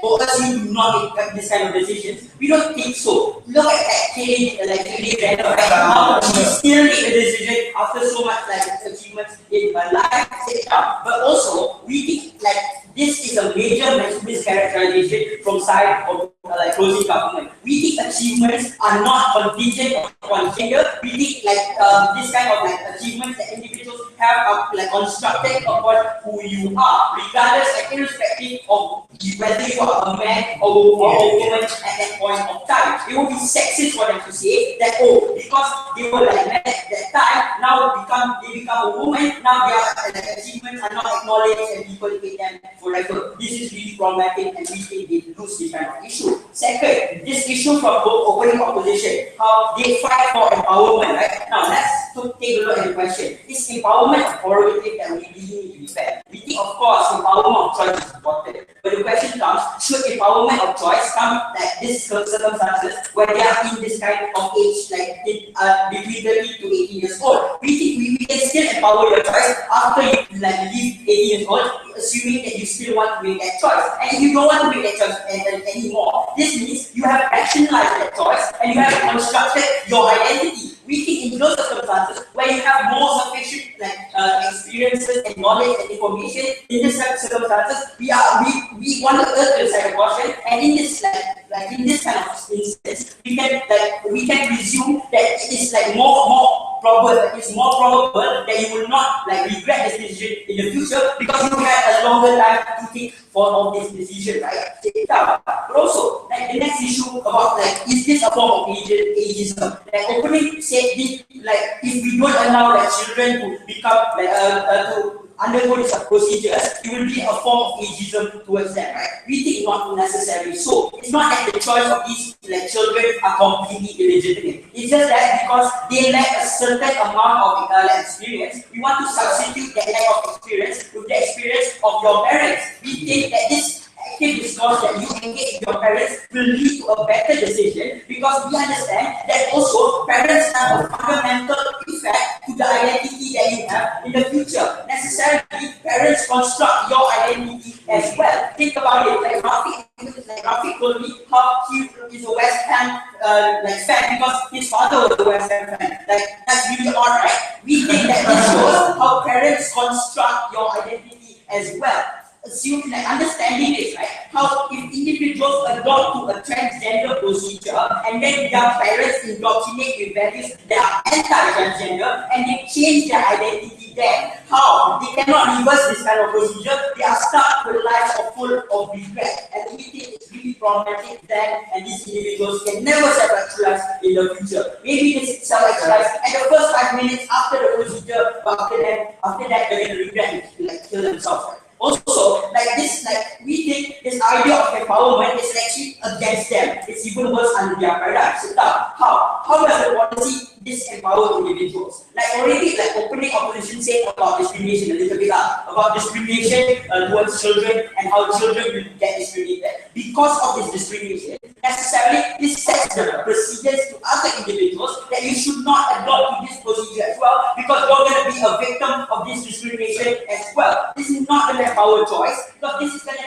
force you to not make this kind of decisions. We don't think so. Look at that Kelly Jenner right now. She still made a decision after so much achievements in her life. Sit down. But also we think this is a major mischaracterization from side of closing government. We think achievements are not contingent upon gender. We think this kind of achievements that individuals have are constructed upon who you are, regardless and irrespective of whether you are a man or a woman at that point of time. It would be sexist for them to say that because they were men at that time, now they become a woman, now their achievements are not acknowledged and people hate them forever. This is really problematic and we think they lose this kind of issue. Second, this issue from both opening opposition, how they fight for empowerment, right? Now let's take a look at the question. Is empowerment a prerogative that we really need to defend? We think of course empowerment of choice is important. But the question comes, should empowerment of choice come this circumstances where they are in this kind of age, between 30 to 18 years old? We think we can still empower your choice after you leave 18 years old, assuming that you still want to make that choice. And if you don't want to make that choice anymore, this means you have rationalized that choice and you have constructed your identity. We think in those circumstances where you have more sufficient experiences and knowledge and information, in these circumstances we want to err to the side of caution, and in this like in this kind of instance, we can presume that it is like more probable that you will not like regret this decision in the future because you had a longer time to think for this decision, right? But also, like the next issue about like is this a form of ageism? Like opening said this, like if we don't allow like children to become like to undergo this procedures, it will be a form of ageism towards them, right? We think not necessarily so. It's not that the choice of these like children are completely illegitimate. It's just that because they lack a certain amount of experience, we want to substitute that lack of experience with the experience of your parents. We think that this active discourse that you engage with your parents will lead to a better decision because we understand that also parents have a fundamental effect to the identity that you have in the future. Necessarily, parents construct your identity as well. Think about it, like Rafiq told me how he is a West Ham fan because his father was a West Ham fan. Like that's really odd, right? We think that this shows how parents construct your identity as well. Assume like understanding this, right? How if individuals adopt to a transgender procedure and then their parents indoctrinate with values that are anti-transgender and they change their identity then, how? They cannot reverse this kind of procedure, they are stuck with lives full of regret. And we think it's really problematic then and these individuals can never self-actualize in the future. Maybe they self-actualize at the first 5 minutes after the procedure, but after that they're going to regret it, like kill themselves, right? Also, like this, like we think this idea of empowerment is actually against them. It's even worse under their paradigm. So how does the policy disempower individuals? Like already, like opening opposition said about discrimination a little bit about discrimination towards children and how children will get discriminated. Because of this discrimination, necessarily this sets the precedence to other individuals that you should not adopt to this procedure as well because you're going to be a victim of this discrimination as well. This is not going to power choice because this is going to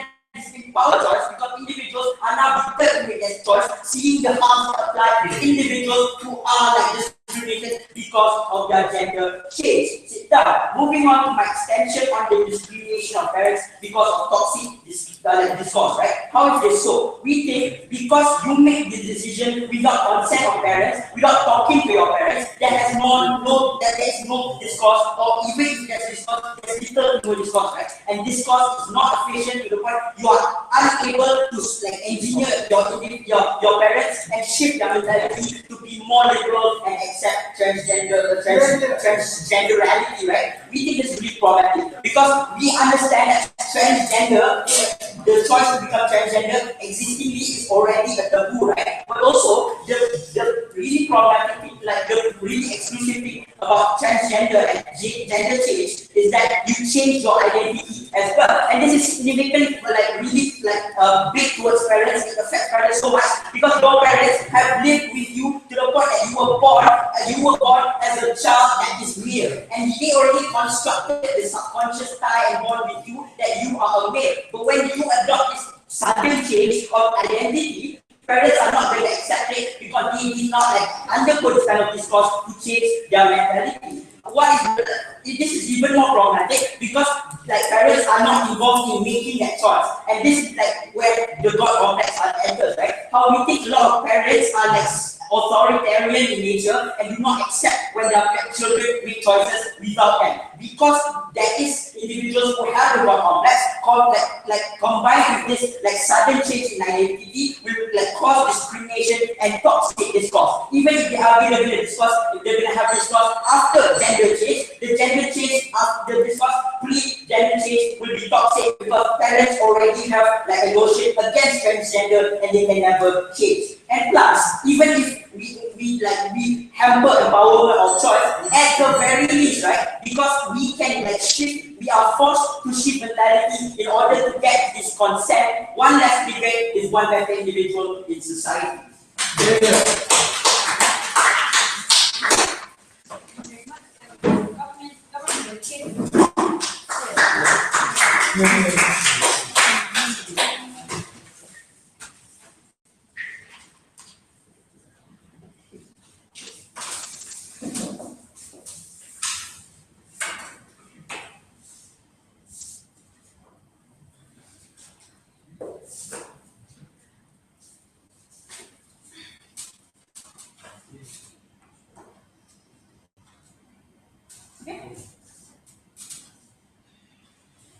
power choice because individuals are now determined as choice, seeing the harms applied to individuals who are like discriminated because of their gender change. Sit down. Moving on to my extension on the discrimination of parents because of toxic discourse, right? How is this so? We think because you make this decision without consent of parents, without talking to your parents, there is no discourse, or even if there's discourse, there's little no discourse, right? And discourse is not efficient to the point you are unable to like engineer your parents and shift their mentality to be more liberal and accept transgenderality, right? We think it's really problematic because we understand that transgender, the choice to become transgender existingly is already a taboo, right? But also the really problematic thing, like the really exclusive thing about transgender and gender change is that you change your identity as well. And this is significant, like really big towards parents. It affects parents so much because your parents have lived with you to the point that you were born as a child that is male, and they already constructed the subconscious tie and bond with you that you are a male. But when you adopt this sudden change of identity, parents are not going to accept it because they did not undergo this kind of discourse to change their mentality. This is even more problematic because parents are not involved in making that choice, and this is where the God complex enters, right? How we think a lot of parents are authoritarian in nature and do not accept when their children make choices without them, because there is individuals who have the God complex combined with this sudden change in identity will cause discrimination and toxic discourse. Even if they are going to discuss, if they're going to have discourse after gender change, the gender change after the discourse pre-gender change will be toxic because parents already have a notion against transgender and they can never change. And plus, even if we hamper empowerment of choice, at the very least, right? Because we can shift, we are forced to shift mentality in order to get this consent. One less debate is one better individual in society.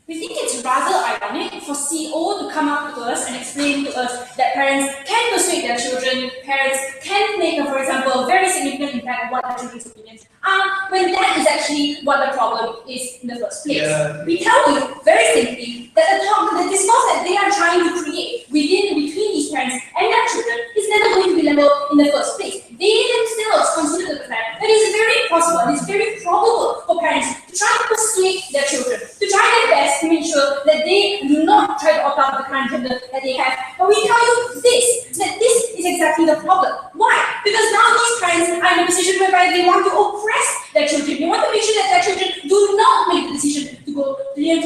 We think it's rather ironic for CEO to come up to us and explain to us that parents can persuade their children, parents can make, for example, a very significant impact on what their children's opinions are, when that is actually what the problem is in the first place. Yeah. We tell you very simply that the discourse that they are trying to create between these parents and their children is never going to be level in the first place. They themselves consider the fact that it is very possible, it is very probable for parents to try to persuade their children, to try their best to make sure that they do not try to opt out of the current gender that they have. But we tell you that this is exactly the problem. Why? Because now these parents are in a position whereby they want to oppress their children. They want to make sure that their children do not make the decision to go,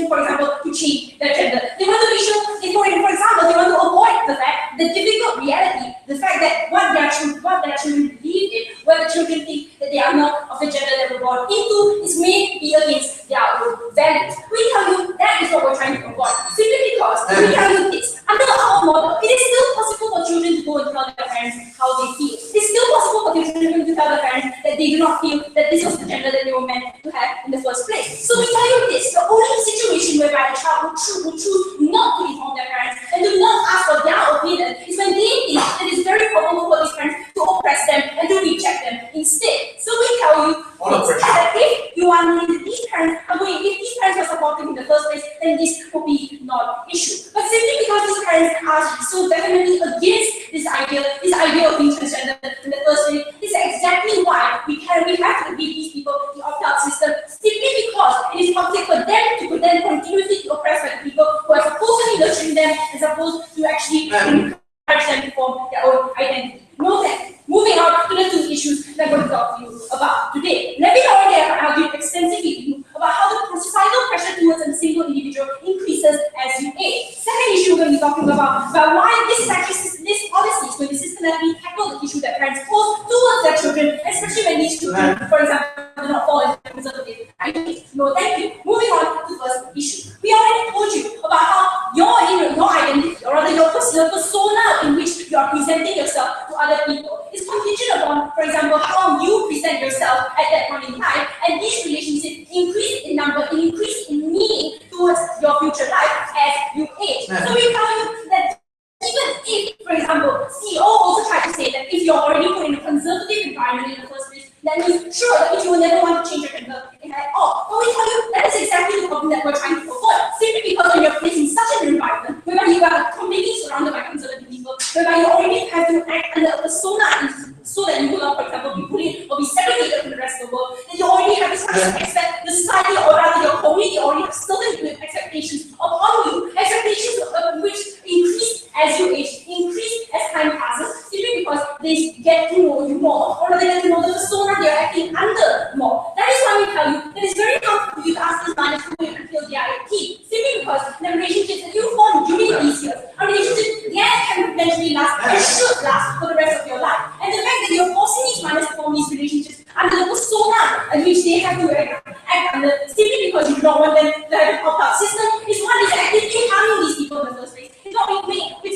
for example, to change their gender. They want to make sure, for example, they want to avoid the fact, the difficult reality, the fact that what their children believe in, what the children think that they are not of the gender that were born into, is may be against their own values. We tell you that is what we're trying to avoid. Simply because we tell you this. Under our model, it is still possible for children to go and tell their parents how they feel. It's still possible for their children to tell their parents that they do not feel that this was the gender that they were meant to have in the first place. So we tell you this, the only situation whereby a child will choose not to inform their parents and do not ask for their opinion is when they think that it's very probable for these parents to oppress them and to reject them instead. So we tell you that if you are if these parents are supporting in the first place, then this will be not an issue. But simply because these parents are so definitely against this idea of being transgender in the first place, is exactly why we have to give these people the opt-out system, simply because it is possible for them to then continuously be oppressed by the people who are supposedly nurturing them as opposed to actually encourage them to form their own identity. No thanks. Moving on to the two issues that I'm going to talk to you about today. Let me already have argued extensively to you about how the societal pressure towards a single individual increases as you age. Second issue we're going to be talking about why this policy is going to systematically tackle the issue that parents pose towards their children, especially when these children, for example, do not fall into conservative ideas. No, thank you. Moving on to the first issue. We already told you about how your identity, or rather your persona in which you are presenting yourself to other people, is contingent upon, for example, how you present yourself at that point in time, and these relationships increase in number, increase in meaning towards your future life as you age. So we tell you that even if, for example, CEO also tried to say that if you're already put in a conservative environment in the first place, that means sure that you will never want to change your gender at all. But we tell you that is exactly the problem that we're trying to avoid. Simply because when you're placed in such an environment whereby you are completely surrounded by conservative people, whereby you already have to act under a persona so that you will not, for example, be bullied or be segregated from the rest of the world, then you already have this expect the society, or rather your community already have certain expectations upon you, expectations which increase as you age, increase as time passes, simply because they get to know you more, or they get to know the persona they are acting under more. That is why we tell you that it's very hard for you to ask this man to wait until they are 18, simply because the relationships that you form during these years are relationships that can potentially last and should last for the rest of your life. And the fact that you're forcing these minors to form these relationships under the persona in which they have to act under, simply because you don't want them to have an opt-out system, is what is actively harming these people in the first place. It's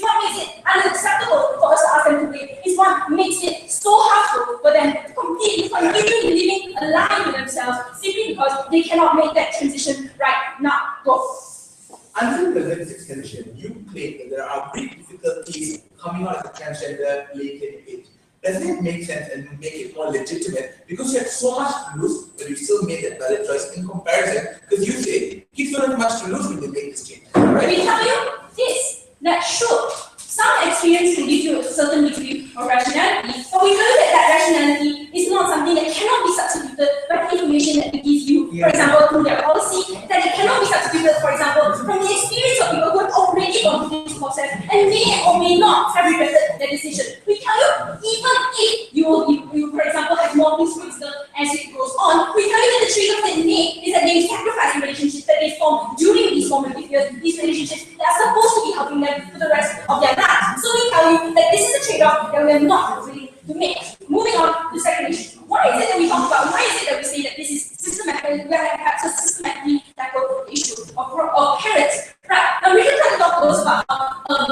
what makes it unacceptable for us to ask them to wait. It's what makes it so hurtful for them to continue living a lie to themselves simply because they cannot make that transition right now. Go. Until the next extension, you claim that there are big difficulties coming out as a transgender late in age. Doesn't it make sense and make it more legitimate? Because you have so much to lose, but you still made that valid choice in comparison. Because you say kids don't have much to lose when they make this change. Right? We tell you this, that sure, some experience can give you a certain degree of rationality, but we know that rationality is not something that cannot be substituted by the information that we give you, for example, through their policy, that it cannot be substituted, for example, from the experience of people who have already gone through this process and may or may not have regretted their decision. We tell you, even if you for example, have more wisdom as it goes on, we tell you that the trade-off they make is that they sacrifice the relationships that they form during these formative years, these relationships that are supposed to be helping them for the rest of their lives. So we tell you that this is a trade-off that we are not willing to make. Moving on to the second issue. Why is it that we talk about, why is it that we say that this is systematically, we have to systematically tackle the issue of parents? Right, now we can try to talk to us about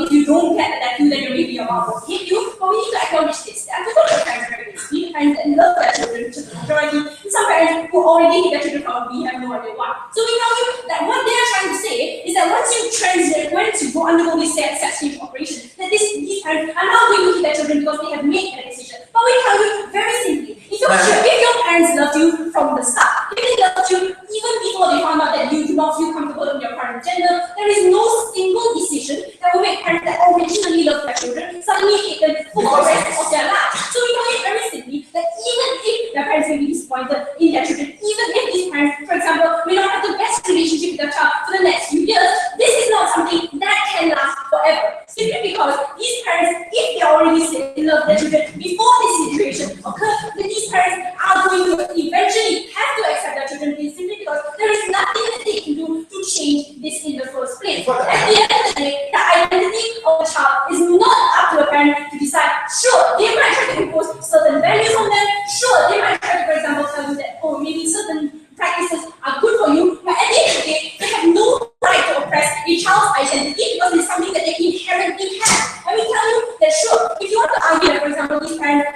if you don't get that then your maybe your mom will hit you, but we need to acknowledge this. And we don't have parents very good. We need parents that love their children, majority. Some parents who already hit their children because we have no idea why. So we tell you that what they are trying to say is that once you go undergo this sex change operation, that these parents are not going to keep their children because they have made that decision. But we tell you very simply, if your parents loved you from the start, if they loved you even before they found out that you do not feel comfortable in your current gender, there is no single decision that will make parents that originally love their children suddenly hate them for the rest of their lives. So we tell you very simply that even if their parents may be disappointed in their children, even if these parents, for example, may not have the best relationship with their child for the next few years, this is not something that can last forever. Simply because these parents, if they already say they love their children before this situation occurs, then these parents are going to eventually have to accept their children simply because there is nothing that they can do to change this in the first place. At the end of the day, the identity of the child is not up to a parent to decide. Sure, they might try to impose certain values on them. Sure, they might try to, for example, tell you that, oh, maybe certain practices are good for you, but at the end of the day, they have no right to oppress a child's identity because it's something that they inherently have. And we tell you that sure, if you want to argue that, for example, these parents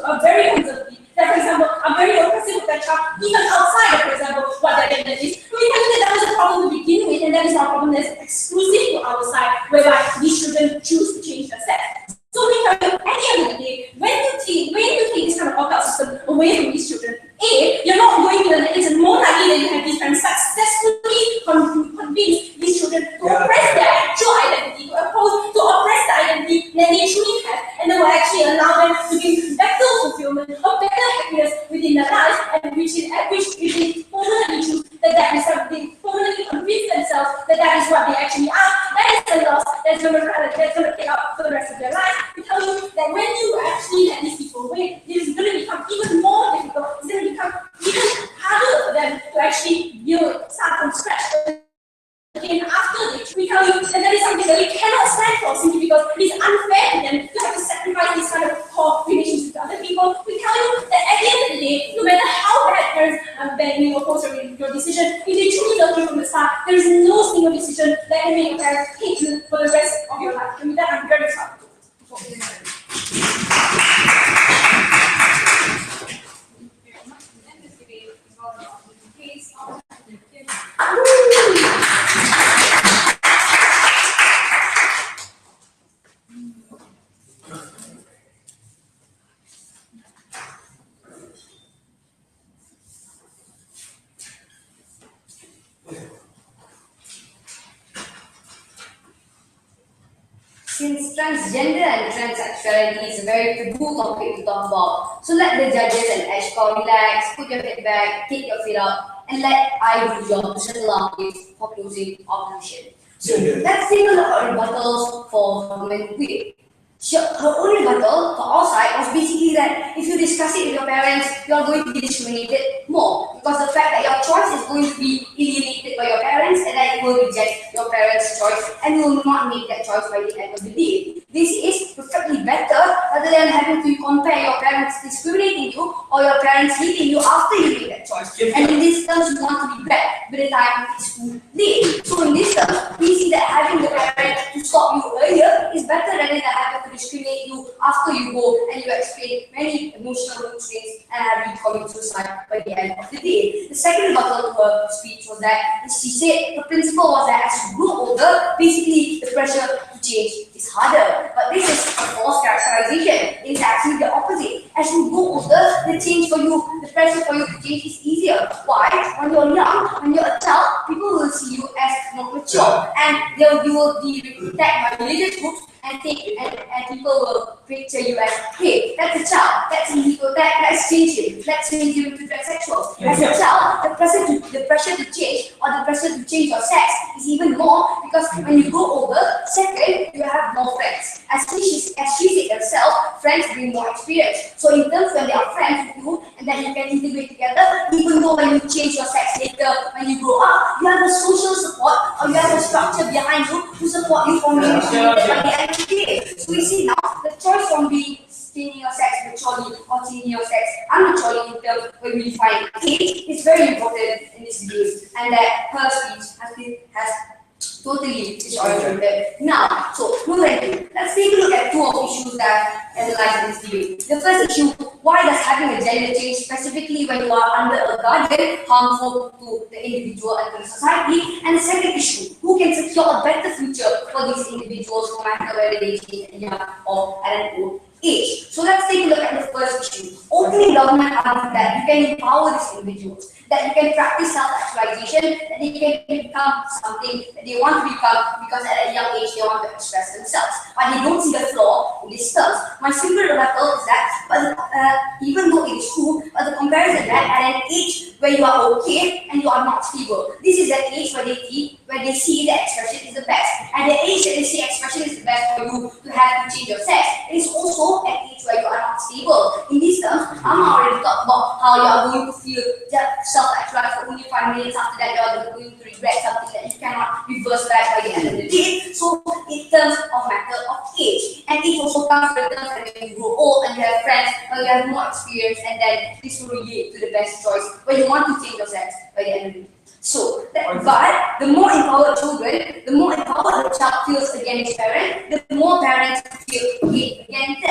are very conservative, that, for example, are very oppressive with their child, even outside of, for example, what their gender is, we tell you that that was a problem to begin with, and that is not a problem that is exclusive to our side, whereby these children choose to change their sex. So we tell you, at the end of the day, when you take this kind of opt-out system away from these children, A, you're not going to, it's more likely that you have these parents successfully convince these children to oppress their actual identity, to oppress the identity that they truly have, and that will actually allow them to give better fulfillment or better happiness within their lives, and which is if they permanently choose that is something, permanently convince themselves that that is what they actually are, that is the loss that's going to take out for the rest of their life. We tell you that when you actually let these people away, it is going to become even more difficult. It's going to become even harder for them to actually start from scratch. Again, after this, we tell you that that is something that we cannot stand for simply because it is unfair to them to have to sacrifice these kind of core relationships with other people. We tell you that at the end of the day, no matter how bad parents you oppose your decision, if they truly love you from the start, there is no single decision that can make a parent hate you for the rest of your life. And with that, I'm very sorry. Since transgender and transsexuality is a very taboo topic to talk about, so let the judges and EXCO relax, put your head back, take your feet up, and let I do job to settle out this for closing of the mission. So let's take a look at rebuttals for women with. Her only rebuttal for our side was basically that if you discuss it with your parents, you are going to be discriminated more because the fact that your choice is going to be alienated by your parents and that you will reject your parents' choice and you will not make that choice by the end of the day. This is perfectly better rather than having to compare your parents discriminating you or your parents hating you after you make that choice. And in this terms, you want to be back by the time it's too late. So in this terms, we see that having the parent to stop you earlier is better rather than having to discriminate you after you go and you explain many emotional mood swings and have you commit suicide by the end of the day. The second rebuttal to her speech was that she said the principle was that as you grow older, basically the pressure to change is harder. But this is a false characterization. It is actually the opposite. As you grow older, the pressure for you to change is easier. Why? When you're young, when you're a child, people will see you as not mature and you will be attacked by religious groups and people will picture you as, hey, that's a child, that's illegal, let's change him, let's change him to transsexual. As a child, the pressure to change or the pressure to change your sex is even more because when you grow older, second, you have more friends. As she said herself, friends bring more experience. So in terms when they are friends with you and then you can integrate together, even though when you change your sex later, when you grow up, you have a social support or you have a structure behind you to support you from being discriminated by the end of the day. So we see now the choice from being changing your sex maturely or changing your sex unmaturely in terms when we define age is very important in this debate, and that her speech has totally disoriented. Now, so moving on, let's take a look at two of the issues that analyze in this debate. The first issue, why does having a gender change, specifically when you are under a guardian, harmful to the individual and to the society? And the second issue, who can secure a better future for these individuals no matter whether they change at young or at an old age? So let's take a look at the first issue. Opening government argues that you can empower these individuals, that you can practice self-actualization, that they can become something that they want to become because at a young age they want to express themselves. But they don't see the flaw in these terms. My simple rebuttal is that, even though it is true, but the comparison that at an age where you are okay and you are not stable, this is an age where they see that expression is the best. At the age that they see expression is the best for you to have to change your sex, it is also an age where you are not stable. In these terms, I'm already talked about how you are going to feel self-actualized for only 5 minutes. After that, you are going to regret something that you cannot reverse back by the end of the day. So, in terms of matter of age, and it also comes with terms that when you grow old and you have friends, or you have more experience, and then this will lead to the best choice when you want to change your sex by the end of the day. So, but the more empowered children, the more empowered the child feels against parents, the more parents feel hate against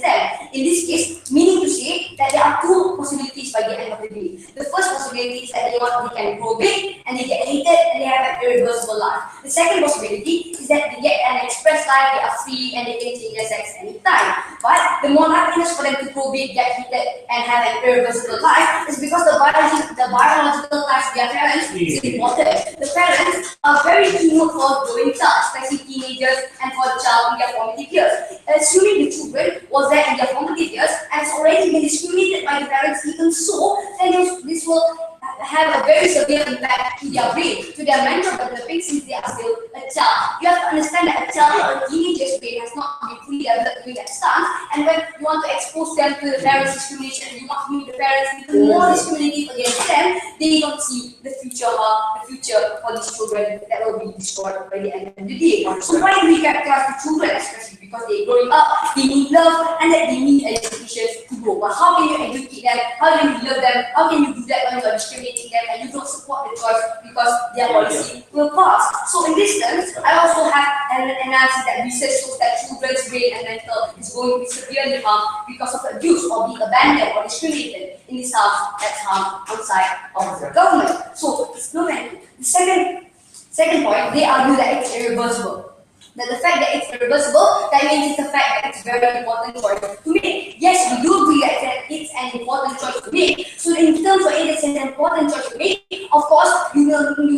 them. In this case, meaning to say that there are two possibilities by the end of the day. The first possibility is that they can grow big and they get hated and they have an irreversible life. The second possibility is that they get an express life, they are free and they can change their sex anytime. But the more likeliness for them to grow big, get hated and have an irreversible life is because the biological ties to their parents is important. The parents are very keen for growing child, especially teenagers and for the child in their formative years. Assuming the children was there in their formative years and has already been discriminated by the parents, even so, then this will have a very severe impact to their brain, to their mental developing since they are still a child. You have to understand that a child or a teenager's brain has not been fully developed during that stance, and when you want to expose them to the parents' discrimination and you want to make the parents even more discriminative against them, they don't see the future for these children that will be destroyed by the end of the day. So why do we characterize the children especially? Because they're growing up, they need love, and that they need education to grow. But how can you educate them? How can you love them? How can you do that when you are discriminating them and you don't support the choice because their policy will pass? So in this terms, I also have an analysis that research shows that children's brain and mental is going to be severely harmed because of abuse or being abandoned or discriminated in this house. That's harm outside of the government. So it's no matter. The second point, they argue that it's irreversible. That the fact that it's irreversible, that means it's the fact that it's a very important choice to make. Yes, we do agree that it's an important choice to make. So in terms of it, it's an important choice to make. Of course, you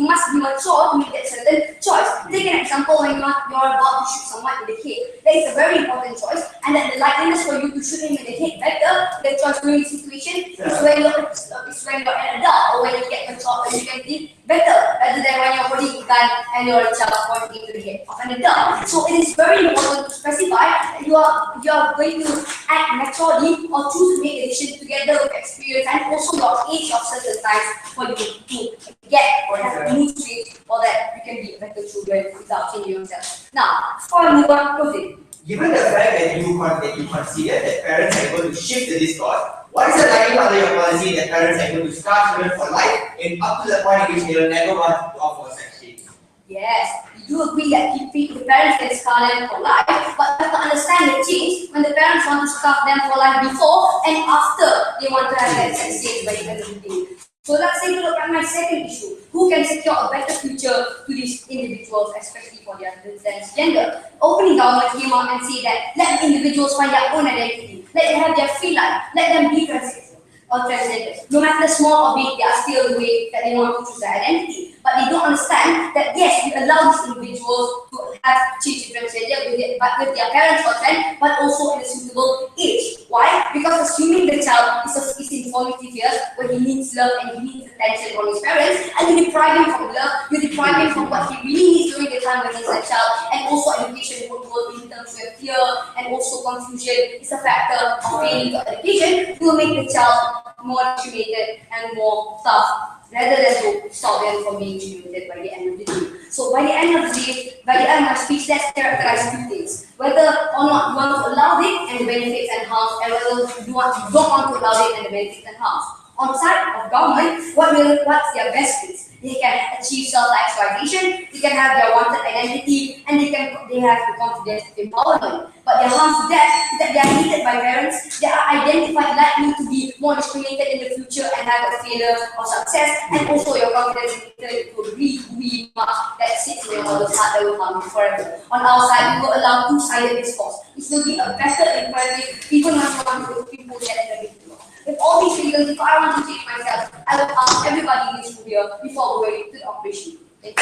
must be mature to make that certain choice. Take an example when you're about to shoot someone in the head. That is a very important choice, and that the likeliness for you to shoot him in the head better, the choice during the situation is when you're an adult or when you get mature and you can do better rather than when you're holding a gun and you're a child pointing into the head of an adult. So it is very important to specify that you are going to act maturely or choose to make a decision together with experience and also your age of certain times for you to get or have a mood swing or that you can be a better children without changing yourself. Now, before I move on, proceed. Given the fact that you consider that parents are able to shift the discourse, what is the likelihood of your policy that parents are able to scar children for life and up to the point in which they will never want to offer sex change? Yes, we do agree that the parents can scar them for life, but you have to understand the change when the parents want to scar them for life before and after they want to have that sex change by the end of the day. So let's take a look at my second issue. Who can secure a better future to these individuals, especially for their transgender? Opening government came out and said that let the individuals find their own identity. Let them have their free life. Let them be transgender or transgender. No matter small or big, they are still the way that they want to choose their identity. But they don't understand that yes, we allow these individuals to have change transgender with their parents' consent, but also in a suitable age. Why? Because assuming the child is in formative years where he needs love and he needs attention from his parents, and you deprive him from love, you deprive him from what he really needs during the time when he's a child, and also education will in terms of fear and also confusion is a factor of failing to education. You will make the child more discriminated and more tough, rather than to stop them from being discriminated by the end of the day. So by the end of the day, by the end of my speech, let's characterize two things. Whether or not you want to allow it and the benefits and harms, and whether you don't want to allow it and the benefits and harms. On the side of government, what's their best case? They can achieve self-actualization, they can have their wanted identity, and they have the confidence of empowerment. But their harm to them is that they are hated by parents, they are identified likely to be more discriminated in the future and have a failure of success, and also your confidence in return to really mark that sits in your mother's heart that will harm you forever. On our side, we will allow two-sided discourse. It will be a better environment, even when people get in a big deal. With all these reasons, if I want to change myself, I will ask everybody in this room here before going to the operation. Thank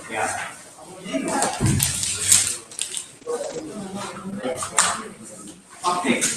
Yeah. Okay.